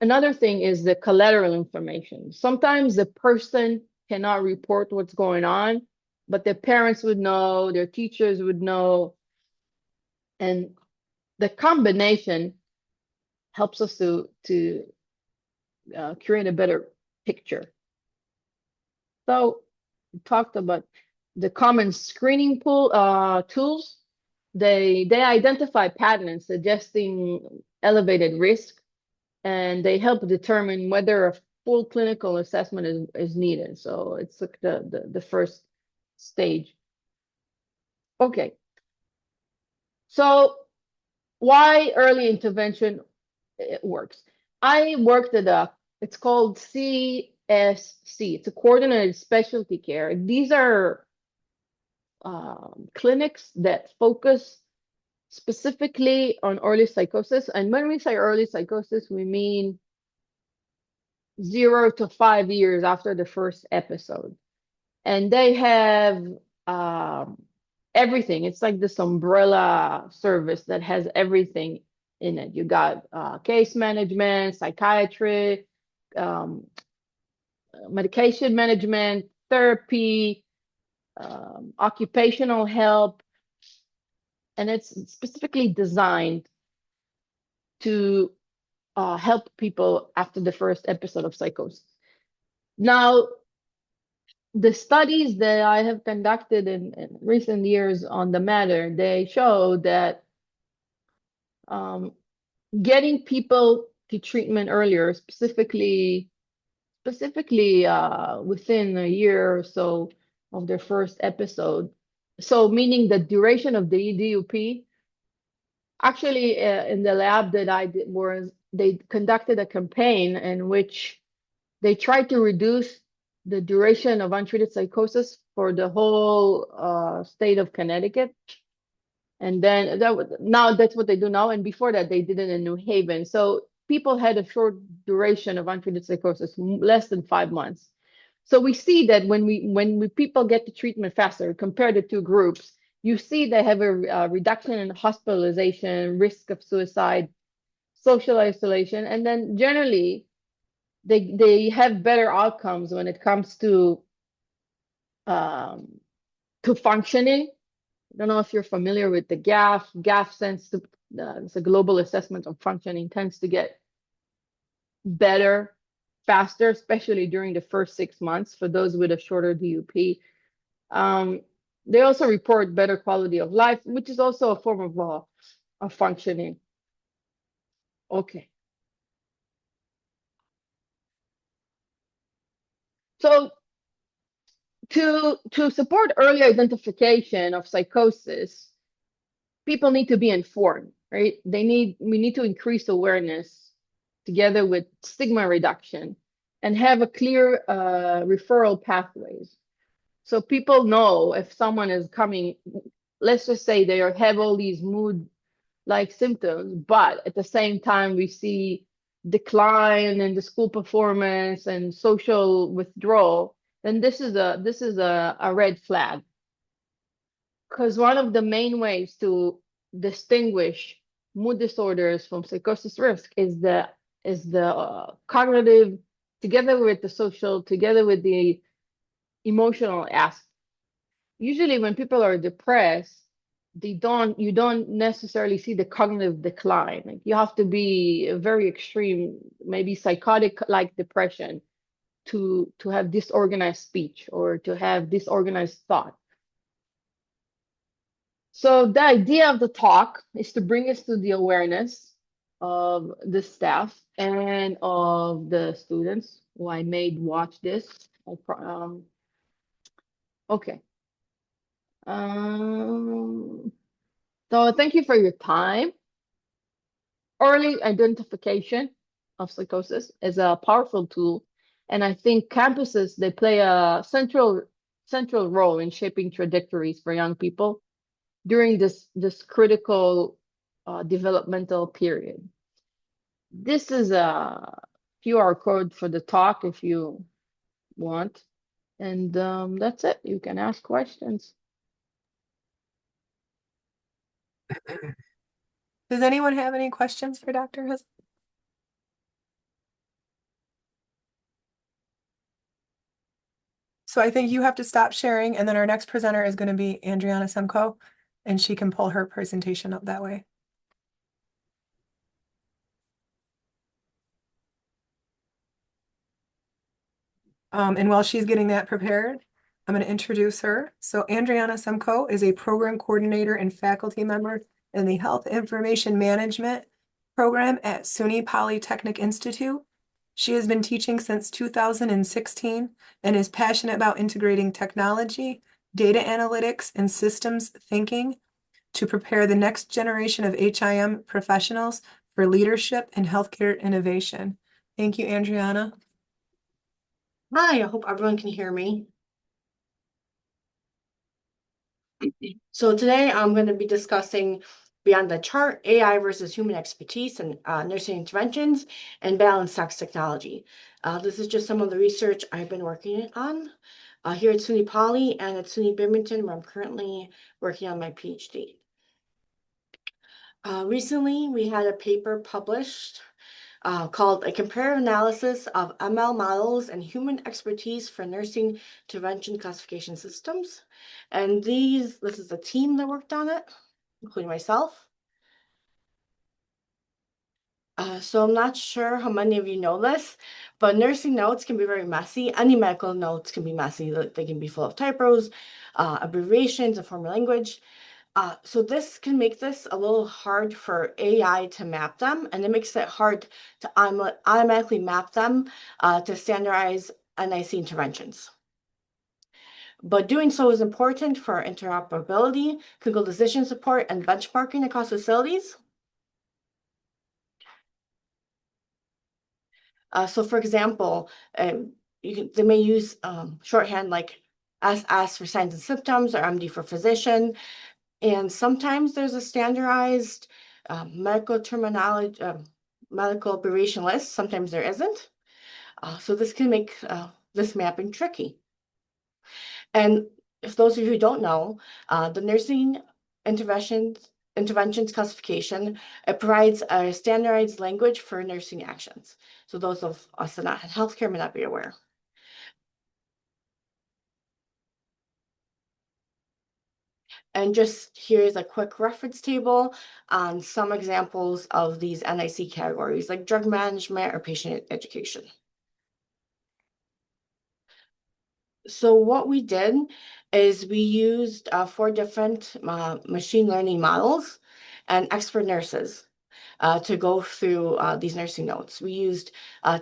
another thing is the collateral information. Sometimes the person cannot report what's going on, but their parents would know, their teachers would know. And the combination helps us to create a better picture. So we talked about the common screening tools. They identify patterns suggesting elevated risk, and they help determine whether a full clinical assessment is needed. So it's like the first stage. Okay. So why early intervention works? I worked at it's called CSC. It's a coordinated specialty care. These are clinics that focus specifically on early psychosis. And when we say early psychosis, we mean 0 to 5 years after the first episode. And they have everything. It's like this umbrella service that has everything in it. You got case management, psychiatry, um, medication management, therapy, occupational help, and it's specifically designed to help people after the first episode of psychosis. Now, the studies that I have conducted in recent years on the matter, they show that getting people to treatment earlier, specifically within a year or so of their first episode. So meaning the duration of the EDUP, actually in the lab that I did was they conducted a campaign in which they tried to reduce the duration of untreated psychosis for the whole state of Connecticut. And then now that's what they do now. And before that, they did it in New Haven. So people had a short duration of untreated psychosis, less than 5 months. So we see that when people get to treatment faster, compare the two groups, you see they have a reduction in hospitalization, risk of suicide, social isolation, and then generally they have better outcomes when it comes to functioning. I don't know if you're familiar with the GAF. GAF tends to, it's a global assessment of functioning, tends to get better, faster, especially during the first 6 months for those with a shorter DUP. They also report better quality of life, which is also a form of functioning. Okay. So to support early identification of psychosis, people need to be informed, right? We need to increase awareness together with stigma reduction and have a clear referral pathways. So people know if someone is coming, let's just say they have all these mood-like symptoms, but at the same time we see decline in the school performance and social withdrawal, then this is a red flag. Because one of the main ways to distinguish mood disorders from psychosis risk is the cognitive, together with the social, together with the emotional aspect. Usually when people are depressed, you don't necessarily see the cognitive decline. Like you have to be a very extreme, maybe psychotic like depression to have disorganized speech or to have disorganized thought. So the idea of the talk is to bring us to the awareness of the staff and of the students who I made watch this. Okay. So thank you for your time. Early identification of psychosis is a powerful tool, and I think campuses, they play a central role in shaping trajectories for young people during this critical developmental period. This is a QR code for the talk if you want. And that's it. You can ask questions. Does anyone have any questions for Dr. Hus? So I think you have to stop sharing, and then our next presenter is going to be Andriana Semko, and she can pull her presentation up that way. And while she's getting that prepared, I'm going to introduce her. So Andriana Semko is a program coordinator and faculty member in the Health Information Management program at SUNY Polytechnic Institute. She has been teaching since 2016 and is passionate about integrating technology, data analytics, and systems thinking to prepare the next generation of HIM professionals for leadership and healthcare innovation. Thank you, Andriana. Hi, I hope everyone can hear me. So today I'm going to be discussing Beyond the Chart, AI versus Human Expertise in Nursing Interventions, and Balanced Sex Technology. This is just some of the research I've been working on here at SUNY Poly and at SUNY Binghamton, where I'm currently working on my PhD. Recently, we had a paper published called A Comparative Analysis of ML Models and Human Expertise for Nursing Intervention Classification Systems. And this is the team that worked on it, including myself. So I'm not sure how many of you know this, but nursing notes can be very messy. Any medical notes can be messy. They can be full of typos, abbreviations, and formal language. So this can make this a little hard for AI to map them, and it makes it hard to automatically map them to standardize NIC interventions. But doing so is important for interoperability, clinical decision support, and benchmarking across facilities. So for example, they may use shorthand like SS for signs and symptoms or MD for physician. And sometimes there's a standardized medical terminology, medical abbreviation list. Sometimes there isn't. So this can make this mapping tricky. And if those of you who don't know, the nursing interventions classification, it provides a standardized language for nursing actions. So those of us that are not in healthcare may not be aware. And just here's a quick reference table on some examples of these NIC categories, like drug management or patient education. So what we did is we used 4 different machine learning models and expert nurses to go through these nursing notes. We used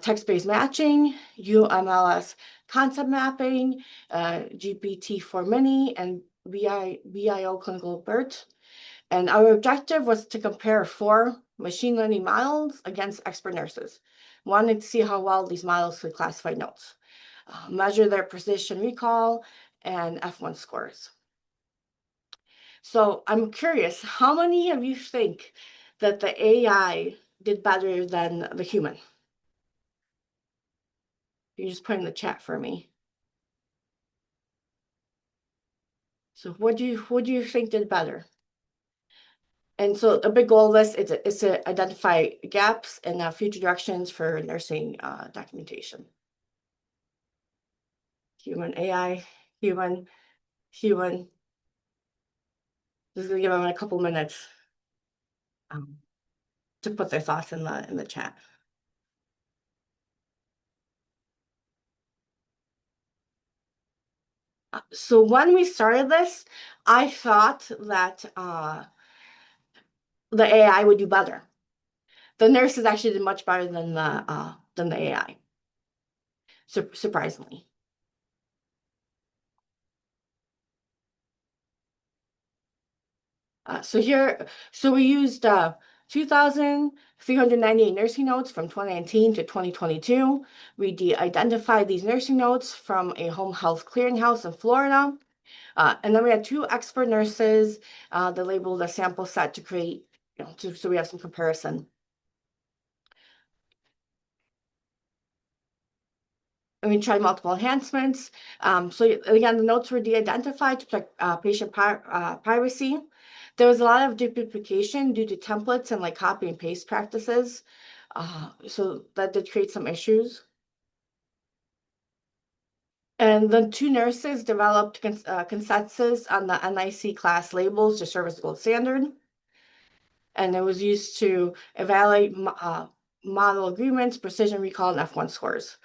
text-based matching, UMLS concept mapping, GPT-4 Mini, and BIO Clinical BERT. And our objective was to compare 4 machine learning models against expert nurses. Wanted to see how well these models could classify notes, measure their precision recall, and F1 scores. So I'm curious, how many of you think that the AI did better than the human? You just put in the chat for me. So what do you think did better? And so a big goal of this is to identify gaps and future directions for nursing documentation. Human, AI, human, human. Just gonna give them a couple minutes to put their thoughts in the chat. So when we started this, I thought that the AI would do better. The nurses actually did much better than the AI, surprisingly. So we used 2,398 nursing notes from 2019 to 2022. We de-identified these nursing notes from a home health clearinghouse in Florida. And then we had 2 expert nurses that labeled a sample set to create, so we have some comparison. And we tried multiple enhancements. So again, the notes were de-identified to protect patient privacy. There was a lot of duplication due to templates and like copy and paste practices. So that did create some issues. And the 2 nurses developed consensus on the NIC class labels to serve as a gold standard. And it was used to evaluate model agreements, precision recall, and F1 scores.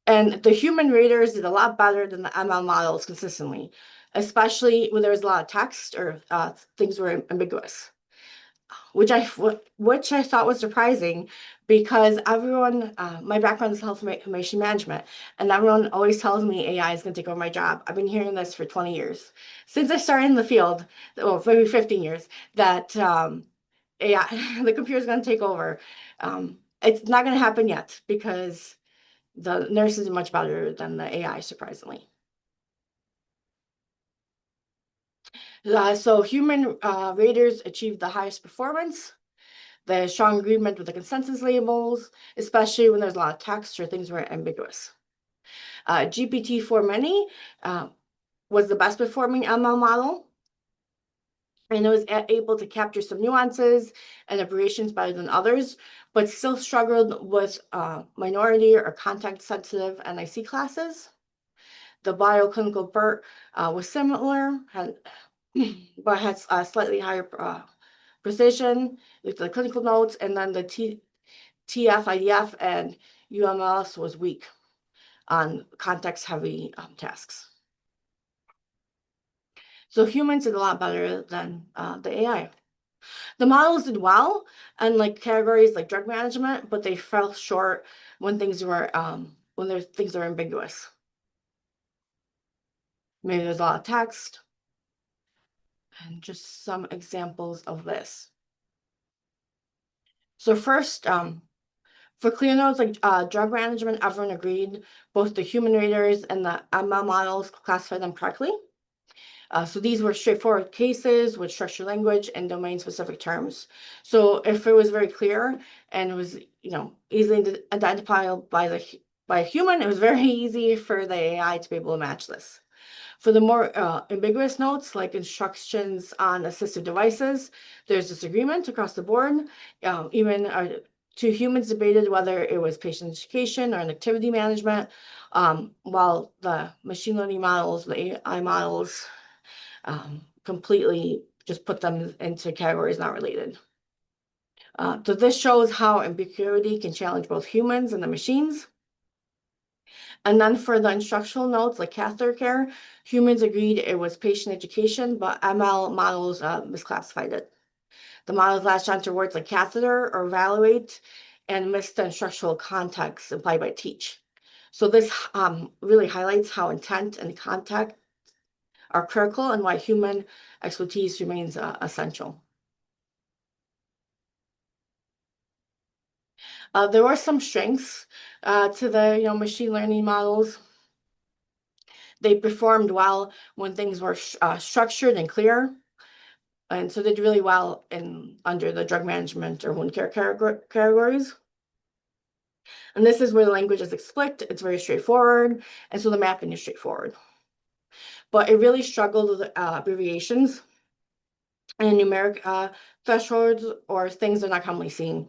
And the human raters did a lot better than the ML models consistently, especially when there was a lot of text or things were ambiguous, which I thought was surprising because everyone, my background is health information management, and everyone always tells me AI is going to take over my job. I've been hearing this for 20 years. Since I started in the field, well, maybe 15 years, that AI, the computer is going to take over. It's not going to happen yet because the nurses are much better than the AI, surprisingly. So human raters achieved the highest performance. The strong agreement with the consensus labels, especially when there's a lot of text or things were ambiguous. GPT-4 Mini was the best performing ML model, and it was able to capture some nuances and aberrations better than others, but still struggled with minority or context-sensitive NIC classes. The bioclinical BERT was similar, but had slightly higher precision with the clinical notes, and then the TF, IDF, and UMLS was weak on context-heavy tasks. So humans did a lot better than the AI. The models did well in like categories like drug management, but they fell short when things were things are ambiguous. Maybe there's a lot of text. And just some examples of this. So first, for clear notes like drug management, everyone agreed both the human raters and the ML models classify them correctly. So these were straightforward cases with structured language and domain-specific terms. So if it was very clear and it was, easily identifiable by a human, it was very easy for the AI to be able to match this. For the more ambiguous notes, like instructions on assistive devices, there's disagreement across the board. Even two humans debated whether it was patient education or an activity management, while the machine learning models, the AI models, completely just put them into categories not related. So this shows how ambiguity can challenge both humans and the machines. And then for the instructional notes, like catheter care, humans agreed it was patient education, but ML models misclassified it. The models latched onto words like catheter or evaluate and missed the instructional context implied by teach. So this really highlights how intent and context are critical and why human expertise remains essential. There were some strengths to the machine learning models. They performed well when things were structured and clear, and so they did really well under the drug management or wound care categories. And this is where the language is explicit, it's very straightforward, and so the mapping is straightforward. But it really struggled with abbreviations and numeric thresholds or things that are not commonly seen.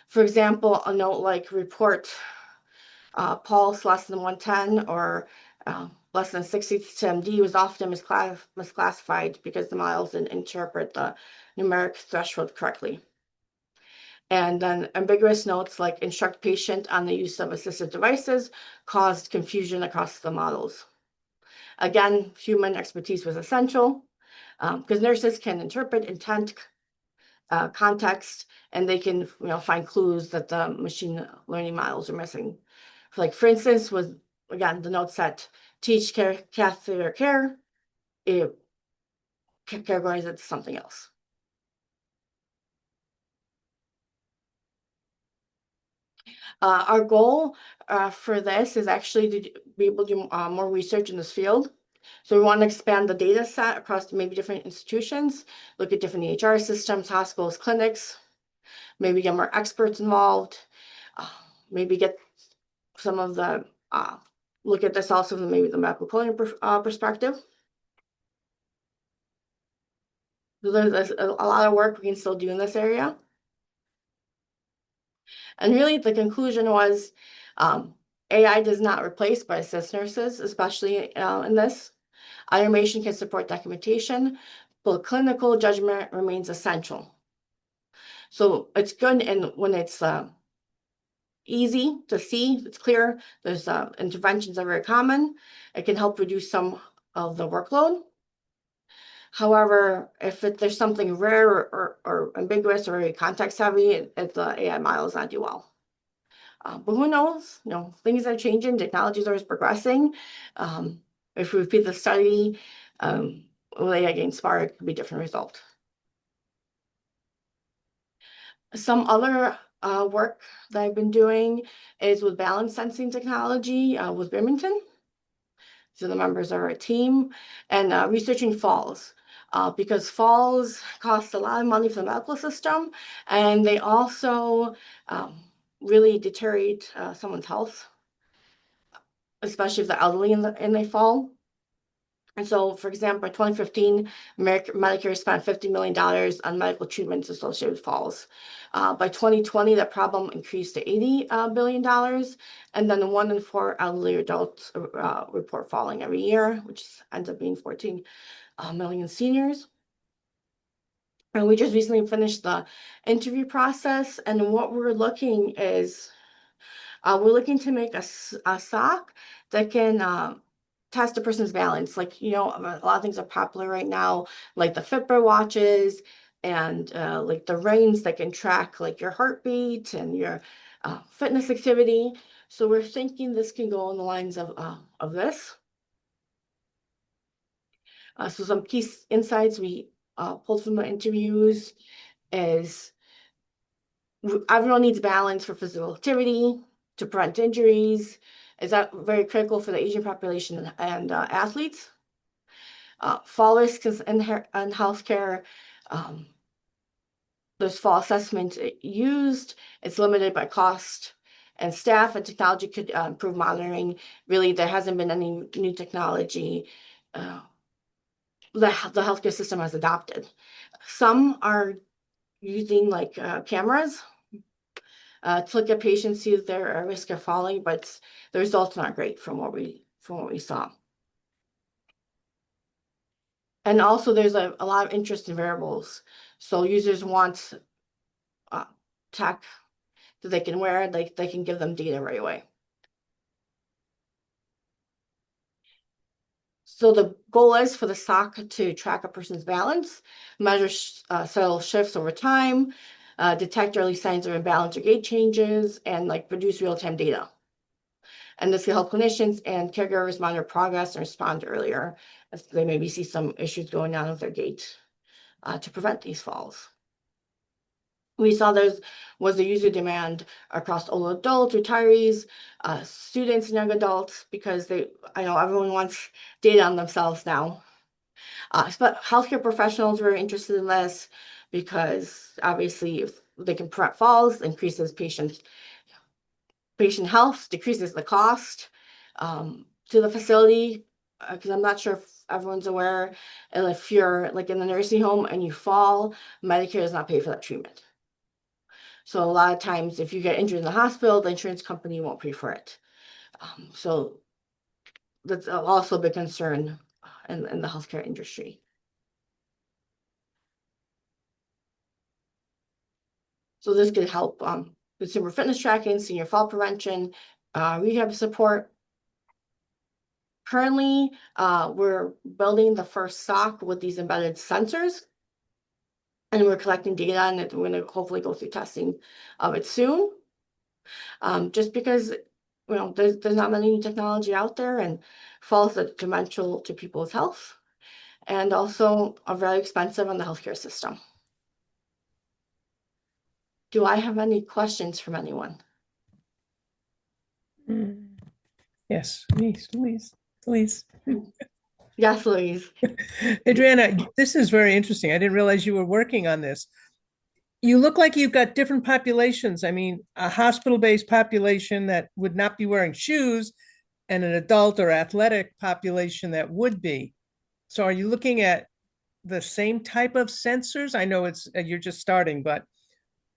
For example, a note like report pulse less than 110 or less than 60 MD was often misclassified because the models didn't interpret the numeric threshold correctly. And then ambiguous notes like instruct patient on the use of assistive devices caused confusion across the models. Again, human expertise was essential because nurses can interpret intent, context, and they can find clues that the machine learning models are missing. For instance, was again the note set teach catheter care, it categorizes it to something else. Our goal for this is actually to be able to do more research in this field. So we want to expand the data set across maybe different institutions, look at different EHR systems, hospitals, clinics, maybe get more experts involved, maybe get some of the, look at this also from maybe the medical coding perspective. So there's a lot of work we can still do in this area. And really the conclusion was AI does not replace but assist nurses, especially in this. Automation can support documentation, but clinical judgment remains essential. So it's good and when it's easy to see, it's clear, there's interventions are very common. It can help reduce some of the workload. However, if there's something rare or ambiguous or very context heavy, the AI model does not do well. But who knows? Things are changing. Technology is always progressing. If we repeat the study, will AI gain spark? It could be a different result. Some other work that I've been doing is with balance sensing technology with Birmingham. So the members of our team and researching falls. because falls cost a lot of money for the medical system, and they also really deteriorate someone's health, especially if they're elderly and they fall. And so, for example, in 2015, Medicare spent $50 million on medical treatments associated with falls. By 2020, that problem increased to $80 billion. And then 1 in 4 elderly adults report falling every year, which ends up being 14 million seniors. And we just recently finished the interview process. And what we're looking is, we're looking to make a sock that can test a person's balance. Like, you know, a lot of things are popular right now, like the Fitbit watches and like the rings that can track like your heartbeat and your fitness activity. So we're thinking this can go on the lines of this. So some key insights we pulled from the interviews is everyone needs balance for physical activity to prevent injuries. Is that very critical for the Asian population and athletes? Fall risks in healthcare. There's fall assessment used. It's limited by cost and staff, and technology could improve monitoring. Really, there hasn't been any new technology the healthcare system has adopted. Some are using like cameras to look at patients, see if they're at risk of falling, but the results aren't great from what we saw. And also there's a lot of interest in variables. So users want tech that they can wear, like they can give them data right away. So the goal is for the sock to track a person's balance, measure subtle shifts over time, detect early signs of imbalance or gait changes, and like produce real-time data. And this can help clinicians and caregivers monitor progress and respond earlier as they maybe see some issues going on with their gait to prevent these falls. We saw there was a user demand across older adults, retirees, students, and young adults, because I know everyone wants data on themselves now. But healthcare professionals were interested in this because obviously if they can prevent falls, increases patient health, decreases the cost to the facility. Because I'm not sure if everyone's aware, and if you're like in the nursing home and you fall, Medicare does not pay for that treatment. So a lot of times if you get injured in the hospital, the insurance company won't pay for it. So that's also a big concern in the healthcare industry. So this could help consumer fitness tracking, senior fall prevention, rehab support. Currently, we're building the first sock with these embedded sensors, and we're collecting data, and we're going to hopefully go through testing of it soon. Just because there's not many new technology out there, and falls are detrimental to people's health, and also are very expensive on the healthcare system. Do I have any questions from anyone? Yes, please. Yes, Louise. Adriana, this is very interesting. I didn't realize you were working on this. You look like you've got different populations. I mean, a hospital-based population that would not be wearing shoes, and an adult or athletic population that would be. So are you looking at the same type of sensors? I know you're just starting, but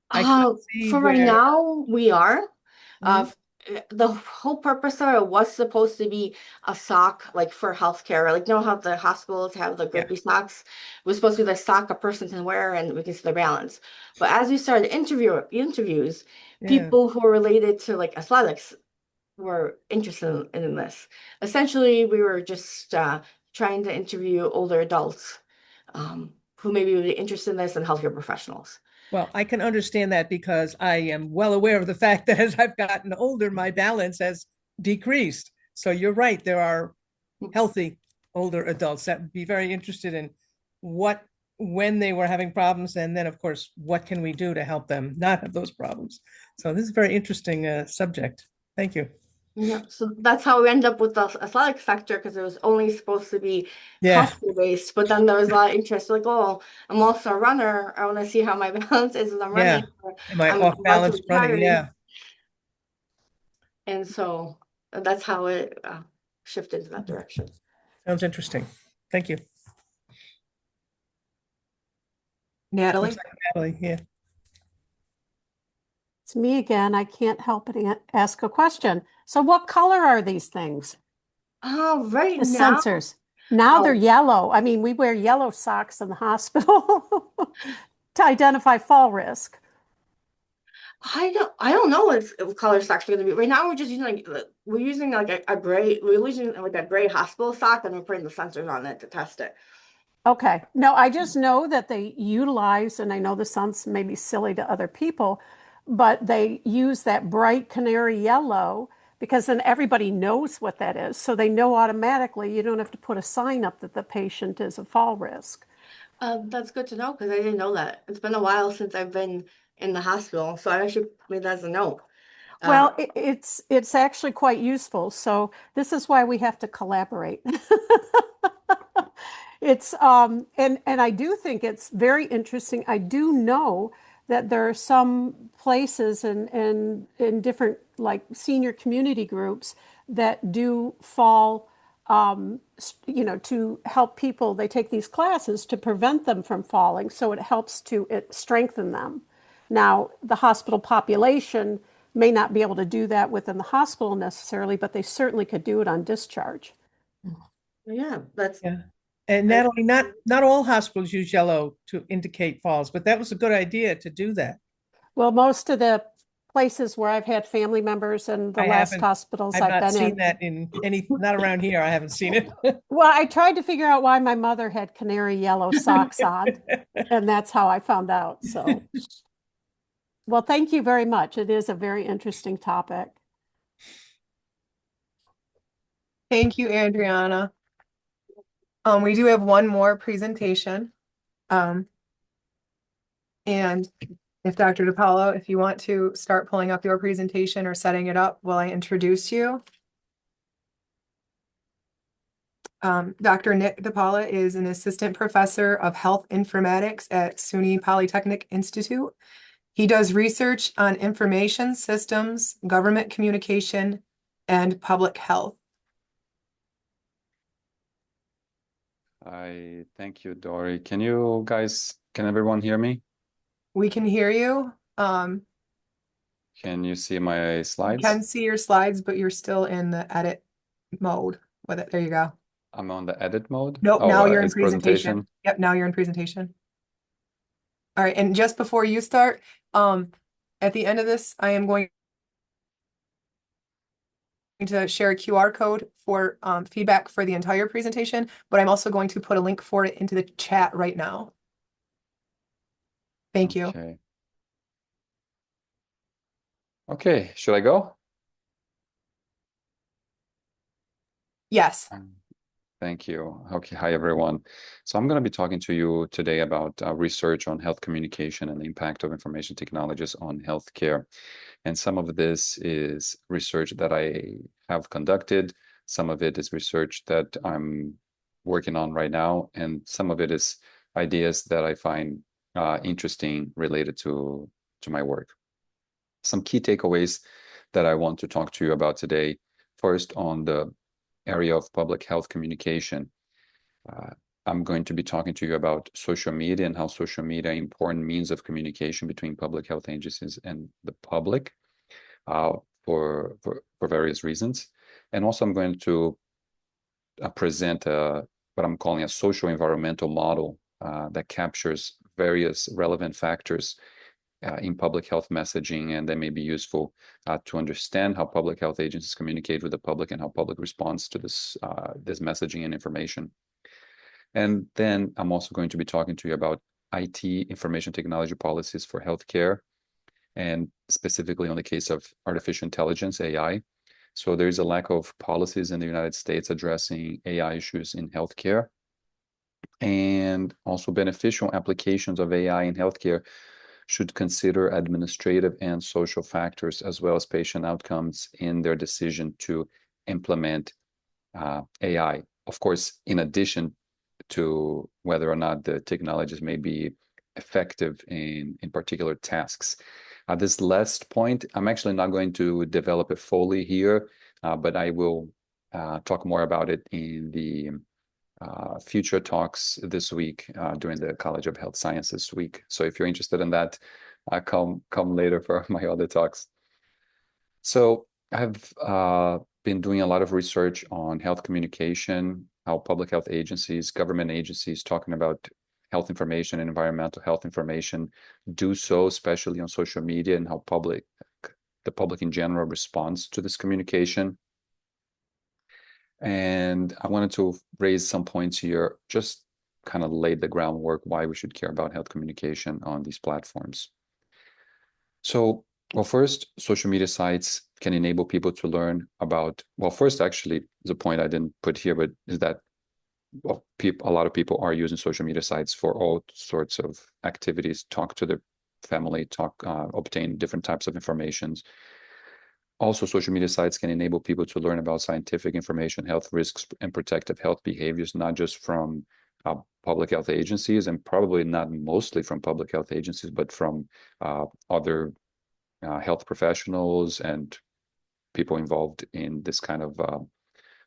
I can see For right now, we are. Mhm. The whole purpose of it was supposed to be a sock, like for healthcare. Like, you know how the hospitals have the grippy socks? It was supposed to be the sock a person can wear and we can see their balance. But as we started interviews, Yeah. people who are related to like athletics were interested in this. Essentially, we were just trying to interview older adults who maybe would be interested in this, and healthcare professionals. Well, I can understand that because I am well aware of the fact that as I've gotten older, my balance has decreased. So you're right. There are healthy older adults that would be very interested in when they were having problems. And then, of course, what can we do to help them not have those problems? So this is a very interesting subject. Thank you. Yeah, so that's how we end up with the athletic sector because it was only supposed to be Yeah, muscle based, but then there was a lot of interest. Like, oh, I'm also a runner. I want to see how my balance is as I'm yeah. running. Or Am I I'm off about to balance running? retire, Yeah, and so that's how it shifted in that direction. sounds interesting. Thank you. Natalie? Looks like Natalie, yeah. It's me again. I can't help but ask a question. So what color are these things? Right The now, sensors. Now they're oh, yellow. I mean, we wear yellow socks in the hospital to identify fall risk. I don't know what color socks are gonna be. Right now, we're just using we're using like a gray. We're using like a gray hospital sock, and we're putting the sensors on it to test it. Okay. No, I just know that they utilize, and I know this sounds maybe silly to other people, but they use that bright canary yellow because then everybody knows what that is. So they know automatically. You don't have to put a sign up that the patient is a fall risk. That's good to know because I didn't know that. It's been a while since I've been in the hospital, so I actually made that as a note. Uh, Well, it's actually quite useful. So this is why we have to collaborate. It's and I do think it's very interesting. I do know that there are some places and in different like senior community groups that do fall to help people. They take these classes to prevent them from falling, so it helps to strengthen them. Now, the hospital population may not be able to do that within the hospital necessarily, but they certainly could do it on discharge. yeah, that's Yeah. And that's Natalie, not all hospitals use yellow to indicate falls, but that was a good idea to do that. Well, most of the places where I've had family members and the I last haven't, hospitals I've I've not been seen in, that in not around here. I haven't seen it. well, I tried to figure out why my mother had canary yellow socks on, and that's how I found out. So, well, thank you very much. It is a very interesting topic. Thank you, Adriana. We do have one more presentation. Um, and if Dr. DiPaolo, if you want to start pulling up your presentation or setting it up while I introduce you. Dr. Nick DiPaolo is an assistant professor of health informatics at SUNY Polytechnic Institute. He does research on information systems, government communication, and public health. I thank you, Dory. Can everyone hear me? We can hear you. Can you see my You slides? can see your slides, but you're still in the edit mode with it. There you go. I'm on the edit mode. Nope, now you're in It's presentation. Yep, now you're in presentation. All right, and just before you start, at the end of this, I am going to share a QR code for feedback for the entire presentation, but I'm also going to put a link for it into the chat right now. Thank you. Okay. Okay, should I go? Yes. Thank you. Okay, hi everyone. So I'm going to be talking to you today about research on health communication and the impact of information technologies on healthcare. And some of this is research that I have conducted. Some of it is research that I'm working on right now. And some of it is ideas that I find interesting related to my work. Some key takeaways that I want to talk to you about today. First, on the area of public health communication. I'm going to be talking to you about social media and how social media are important means of communication between public health agencies and the public for various reasons. And also I'm going to present what I'm calling a social environmental model that captures various relevant factors in public health messaging, and that may be useful to understand how public health agencies communicate with the public and how public responds to this messaging and information. And then I'm also going to be talking to you about IT, information technology policies for healthcare, and specifically on the case of artificial intelligence, AI. So there's a lack of policies in the United States addressing AI issues in healthcare, and also beneficial applications of AI in healthcare should consider administrative and social factors as well as patient outcomes in their decision to implement AI. Of course, in addition to whether or not the technologies may be effective in particular tasks. This last point, I'm actually not going to develop it fully here, but I will talk more about it in the future talks this week during the College of Health Sciences week. So if you're interested in that, come later for my other talks. So I've been doing a lot of research on health communication, how public health agencies, government agencies talking about health information and environmental health information do so, especially on social media, and how the public in general responds to this communication. And I wanted to raise some points here, just kind of lay the groundwork why we should care about health communication on these platforms. So, well, first, social media sites can enable people to learn about, well, first, actually, the point I didn't put here, but is that, well, a lot of people are using social media sites for all sorts of activities, talk to their family, obtain different types of informations. Also, social media sites can enable people to learn about scientific information, health risks, and protective health behaviors, not just from public health agencies, and probably not mostly from public health agencies, but from other health professionals and people involved in this kind of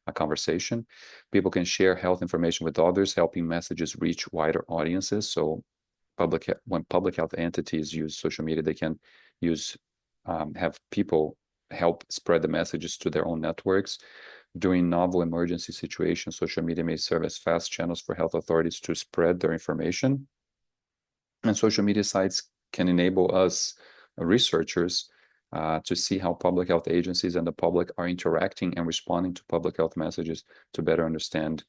a conversation. People can share health information with others, helping messages reach wider audiences. So when public health entities use social media, they can have people help spread the messages to their own networks. During novel emergency situations, social media may serve as fast channels for health authorities to spread their information. And social media sites can enable us researchers to see how public health agencies and the public are interacting and responding to public health messages to better understand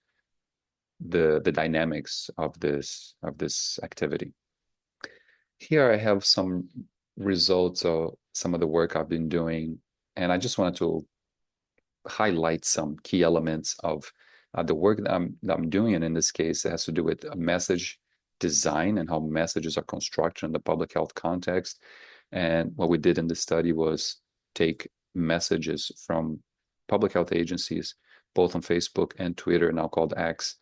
the dynamics of this activity. Here I have some results of some of the work I've been doing, and I just wanted to highlight some key elements of the work that I'm doing. And in this case, it has to do with a message design and how messages are constructed in the public health context. And what we did in this study was take messages from public health agencies, both on Facebook and Twitter, now called X,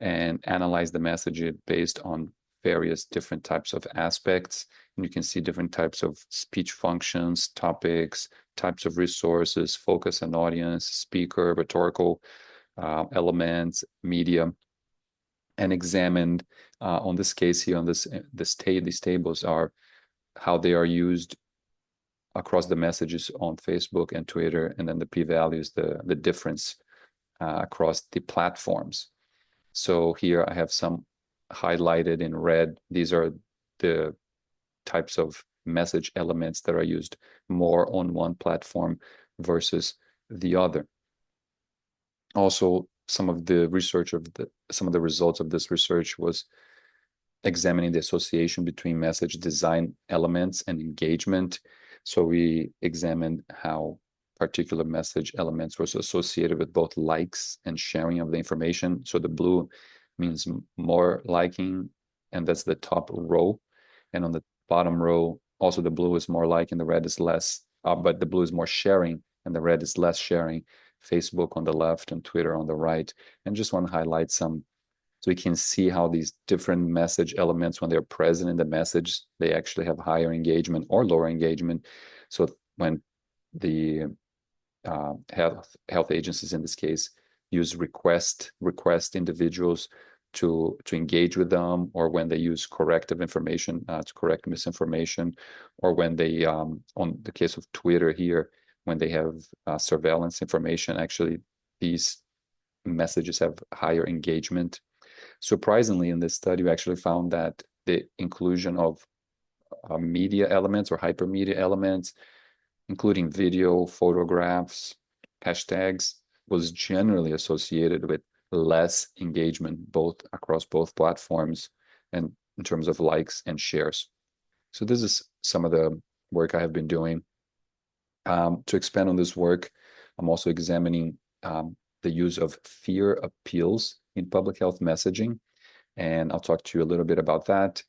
and analyze the message based on various different types of aspects. And you can see different types of speech functions, topics, types of resources, focus and audience, speaker, rhetorical elements, media, and examined on this case here on these tables are how they are used across the messages on Facebook and Twitter, and then the p-values, the difference across the platforms. So here I have some highlighted in red. These are the types of message elements that are used more on one platform versus the other. Also, some of the results of this research was examining the association between message design elements and engagement. So we examined how particular message elements were associated with both likes and sharing of the information. So the blue means more liking, and that's the top row. And on the bottom row, also the blue is more liking, the red is less, but the blue is more sharing, and the red is less sharing. Facebook on the left and Twitter on the right. And just want to highlight some, so we can see how these different message elements, when they're present in the message, they actually have higher engagement or lower engagement. So when the health agencies in this case use request individuals to engage with them, or when they use corrective information to correct misinformation, or when they on the case of Twitter here, when they have surveillance information, actually these messages have higher engagement. Surprisingly, in this study, we actually found that the inclusion of media elements or hypermedia elements, including video, photographs, hashtags, was generally associated with less engagement across both platforms and in terms of likes and shares. So this is some of the work I have been doing. To expand on this work, I'm also examining the use of fear appeals in public health messaging, and I'll talk to you a little bit about that.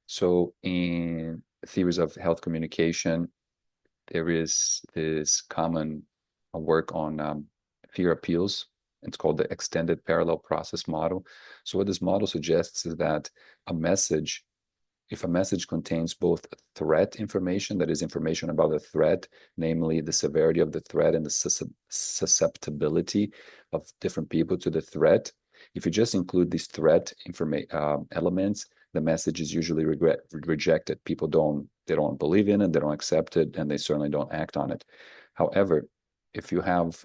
So in theories of health communication, there is this common work on fear appeals. It's called the extended parallel process model. So what this model suggests is that if a message contains both threat information, that is information about the threat, namely the severity of the threat and the susceptibility of different people to the threat, if you just include these threat elements, the message is usually rejected. People don't believe in it, they don't accept it, and they certainly don't act on it. However, if you have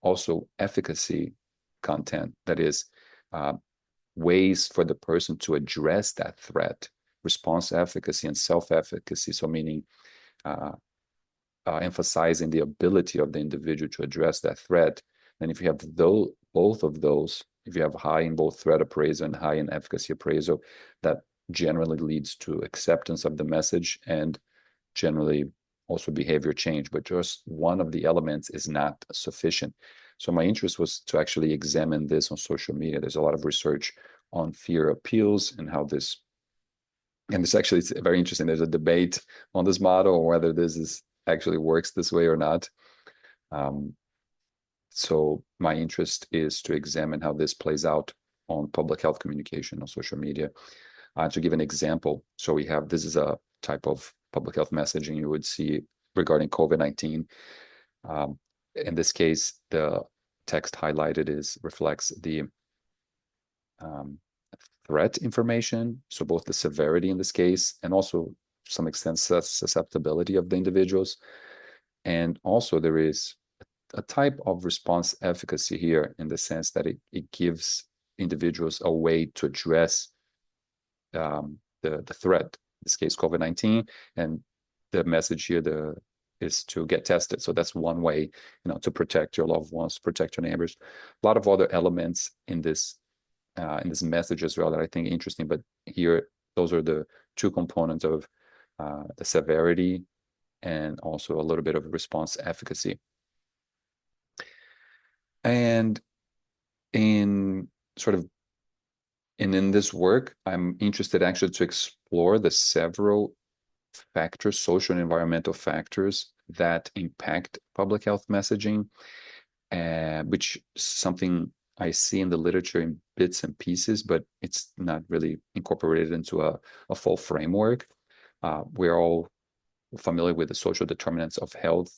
also efficacy content, that is ways for the person to address that threat, response efficacy and self-efficacy, so meaning emphasizing the ability of the individual to address that threat. And if you have both of those, if you have high in both threat appraisal and high in efficacy appraisal, that generally leads to acceptance of the message and generally also behavior change. But just one of the elements is not sufficient. So my interest was to actually examine this on social media. There's a lot of research on fear appeals and how this, and this actually is very interesting. There's a debate on this model or whether this is actually works this way or not. So my interest is to examine how this plays out on public health communication on social media. To give an example, so this is a type of public health messaging you would see regarding COVID-19. In this case, the text highlighted reflects the threat information, so both the severity in this case and also to some extent susceptibility of the individuals. And also there is a type of response efficacy here in the sense that it gives individuals a way to address the threat, in this case COVID-19, and the message here is to get tested. So that's one way, to protect your loved ones, protect your neighbors. A lot of other elements in this message as well that I think are interesting, but here those are the two components of the severity and also a little bit of response efficacy. And in this work, I'm interested actually to explore the several factors, social and environmental factors that impact public health messaging, which is something I see in the literature in bits and pieces, but it's not really incorporated into a full framework. We're all familiar with the social determinants of health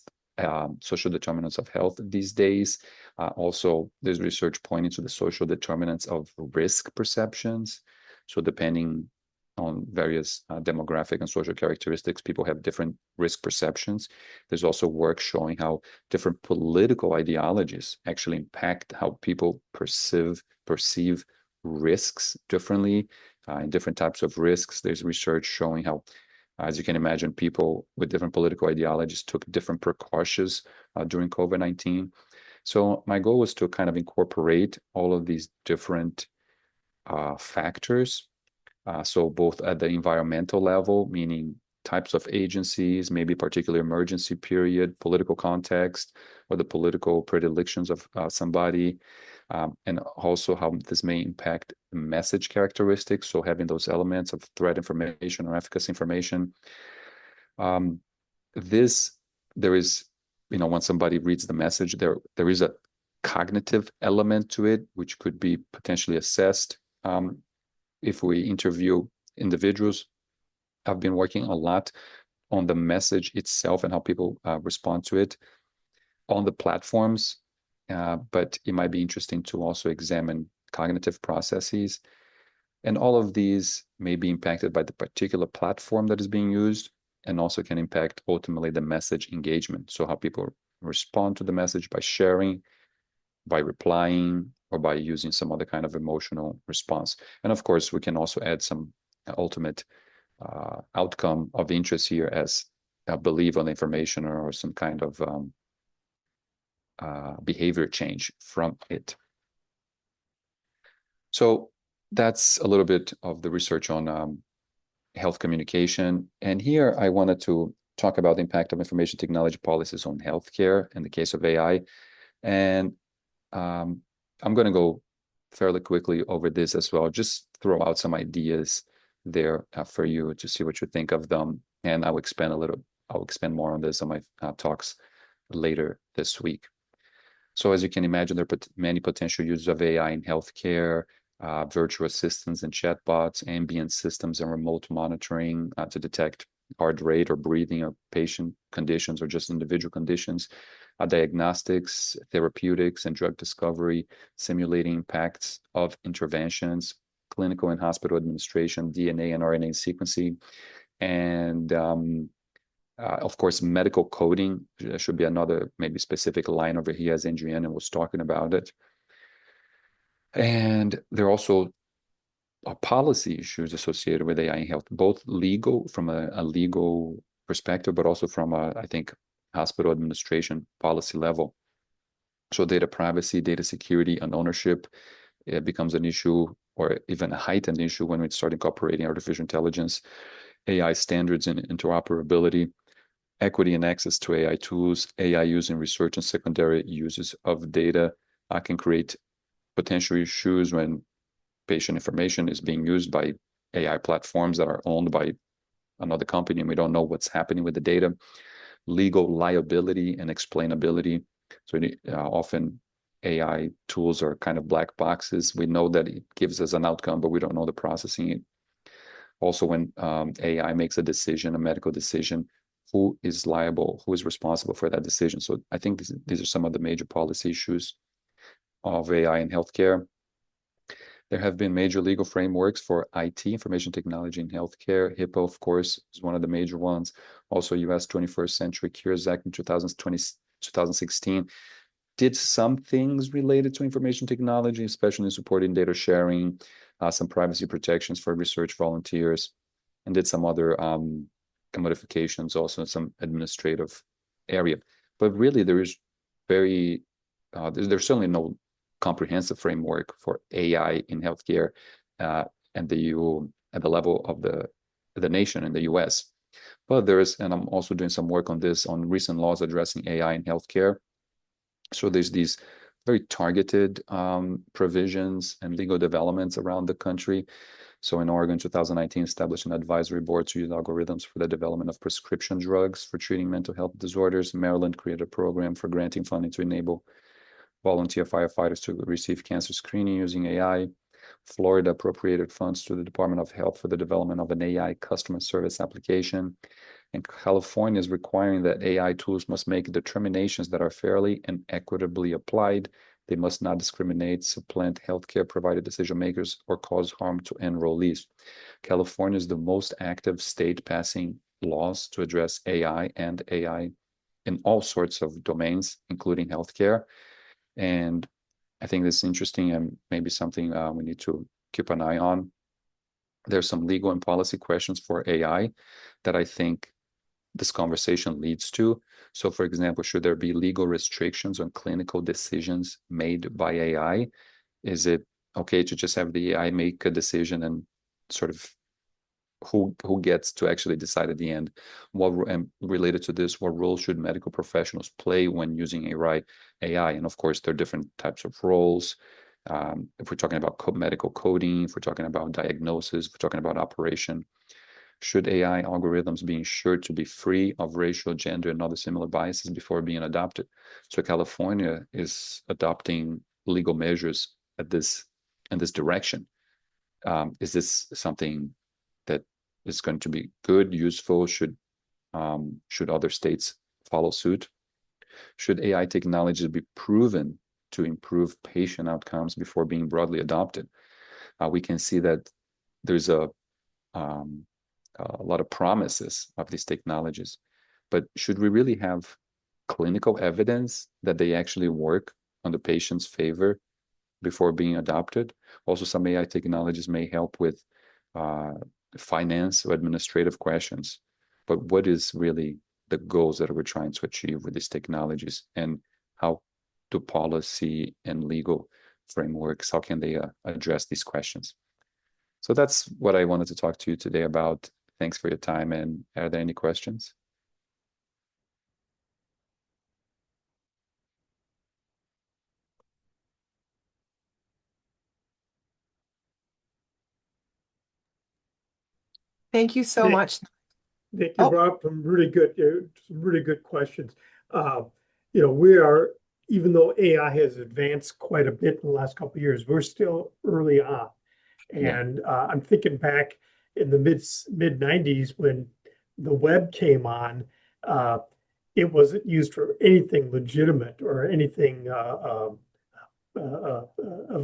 these days. Also, there's research pointing to the social determinants of risk perceptions. So depending on various demographic and social characteristics, people have different risk perceptions. There's also work showing how different political ideologies actually impact how people perceive risks differently. In different types of risks, there's research showing how, as you can imagine, people with different political ideologies took different precautions during COVID-19. So my goal was to kind of incorporate all of these different factors. So both at the environmental level, meaning types of agencies, maybe particular emergency period, political context, or the political predilections of somebody, and also how this may impact message characteristics. So having those elements of threat information or efficacy information. There is, when somebody reads the message, there is a cognitive element to it, which could be potentially assessed if we interview individuals. I've been working a lot on the message itself and how people respond to it on the platforms, but it might be interesting to also examine cognitive processes. And all of these may be impacted by the particular platform that is being used, and also can impact ultimately the message engagement. So how people respond to the message by sharing, by replying, or by using some other kind of emotional response. And of course, we can also add some ultimate outcome of interest here as a belief on the information or some kind of behavior change from it. So that's a little bit of the research on health communication. And here I wanted to talk about the impact of information technology policies on healthcare in the case of AI. And I'm going to go fairly quickly over this as well, just throw out some ideas there for you to see what you think of them. And I'll expand more on this on my talks later this week. So as you can imagine, there are many potential uses of AI in healthcare, virtual assistants and chatbots, ambient systems and remote monitoring to detect heart rate or breathing of patient conditions or just individual conditions, diagnostics, therapeutics, and drug discovery, simulating impacts of interventions, clinical and hospital administration, DNA and RNA sequencing, and of course, medical coding should be another maybe specific line over here, as Adriana was talking about it. And there are also policy issues associated with AI in health, both legal from a legal perspective, but also from I think, hospital administration policy level. So data privacy, data security, and ownership, it becomes an issue or even a heightened issue when we start incorporating artificial intelligence, AI standards and interoperability, equity and access to AI tools, AI use in research and secondary uses of data can create potential issues when patient information is being used by AI platforms that are owned by another company and we don't know what's happening with the data. Legal liability and explainability. So often AI tools are kind of black boxes. We know that it gives us an outcome, but we don't know the processing it. Also, when AI makes a decision, a medical decision, who is liable, who is responsible for that decision? So I think these are some of the major policy issues of AI in healthcare. There have been major legal frameworks for IT, information technology in healthcare. HIPAA, of course, is one of the major ones. Also, U.S. 21st Century Cures Act in 2016 did some things related to information technology, especially in supporting data sharing, some privacy protections for research volunteers, and did some other modifications also in some administrative area. But really, there's certainly no comprehensive framework for AI in healthcare at the level of the nation in the US. But there is, and I'm also doing some work on this, on recent laws addressing AI in healthcare. So there's these very targeted provisions and legal developments around the country. So in Oregon, 2019, established an advisory board to use algorithms for the development of prescription drugs for treating mental health disorders. Maryland created a program for granting funding to enable volunteer firefighters to receive cancer screening using AI. Florida appropriated funds to the Department of Health for the development of an AI customer service application. And California is requiring that AI tools must make determinations that are fairly and equitably applied. They must not discriminate, supplant healthcare provider decision makers, or cause harm to enrollees. California is the most active state passing laws to address AI and AI in all sorts of domains, including healthcare. And I think this is interesting and maybe something we need to keep an eye on. There's some legal and policy questions for AI that I think this conversation leads to. So, for example, should there be legal restrictions on clinical decisions made by AI? Is it okay to just have the AI make a decision and sort of who gets to actually decide at the end? And related to this, what role should medical professionals play when using AI? And of course, there are different types of roles. If we're talking about medical coding, if we're talking about diagnosis, if we're talking about operation, should AI algorithms be ensured to be free of racial, gender, and other similar biases before being adopted? So California is adopting legal measures in this direction. Is this something that is going to be good, useful? Should other states follow suit? Should AI technologies be proven to improve patient outcomes before being broadly adopted? We can see that there's a lot of promises of these technologies, but should we really have clinical evidence that they actually work on the patient's favor before being adopted? Also, some AI technologies may help with finance or administrative questions, but what is really the goals that we're trying to achieve with these technologies, and how do policy and legal frameworks, how can they address these questions? So that's what I wanted to talk to you today about. Thanks for your time, and are there any questions? Thank you so Nick. much. Nick, Oh. you brought up some really good questions. Uh, we are, even though AI has advanced quite a bit in the last couple of years, we're still early on. Yeah. And I'm thinking back in the mid 90s when the web came on, it wasn't used for anything legitimate or anything of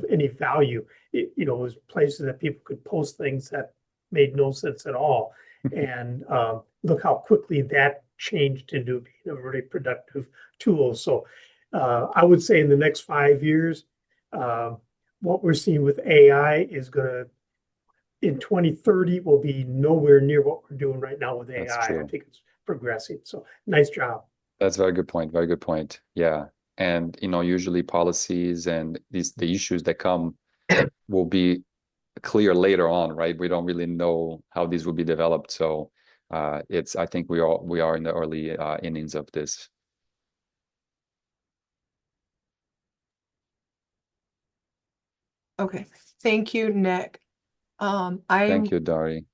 any value. It was places that people could post things that made no sense at all. And look how quickly that changed into being a really productive tool. So I would say in the next 5 years, what we're seeing with AI is going to, in 2030, will be nowhere near what we're doing right now with AI. That's I true. think it's progressing. So nice job. That's a very good point. Very good point. Yeah. And usually policies and the issues that come will be clear later on, right? We don't really know how these will be developed. So I think we are in the early innings of this. Okay. Thank you, Nick. I'm Thank you, Dari.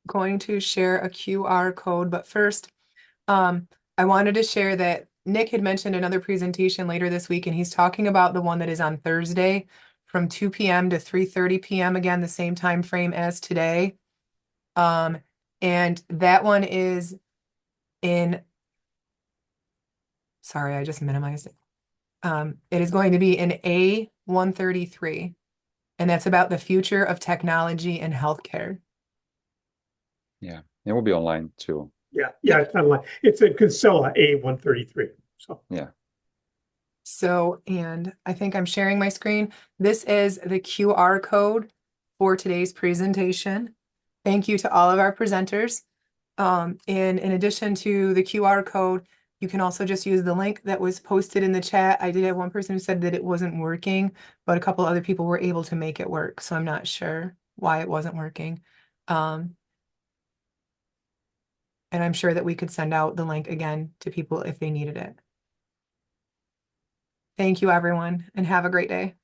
going to share a QR code, but first, I wanted to share that Nick had mentioned another presentation later this week, and he's talking about the one that is on Thursday from 2 p.m. to 3:30 p.m. Again, the same time frame as today. And that one is sorry, I just minimized it. It is going to be in A133, and that's about the future of technology in healthcare. Yeah. It will be online too. Yeah, it's online. It's in Casella A133. So Yeah. So, and I think I'm sharing my screen. This is the QR code for today's presentation. Thank you to all of our presenters. And in addition to the QR code, you can also just use the link that was posted in the chat. I did have one person who said that it wasn't working, but a couple other people were able to make it work. So I'm not sure why it wasn't working. And I'm sure that we could send out the link again to people if they needed it. Thank you, everyone, and have a great day.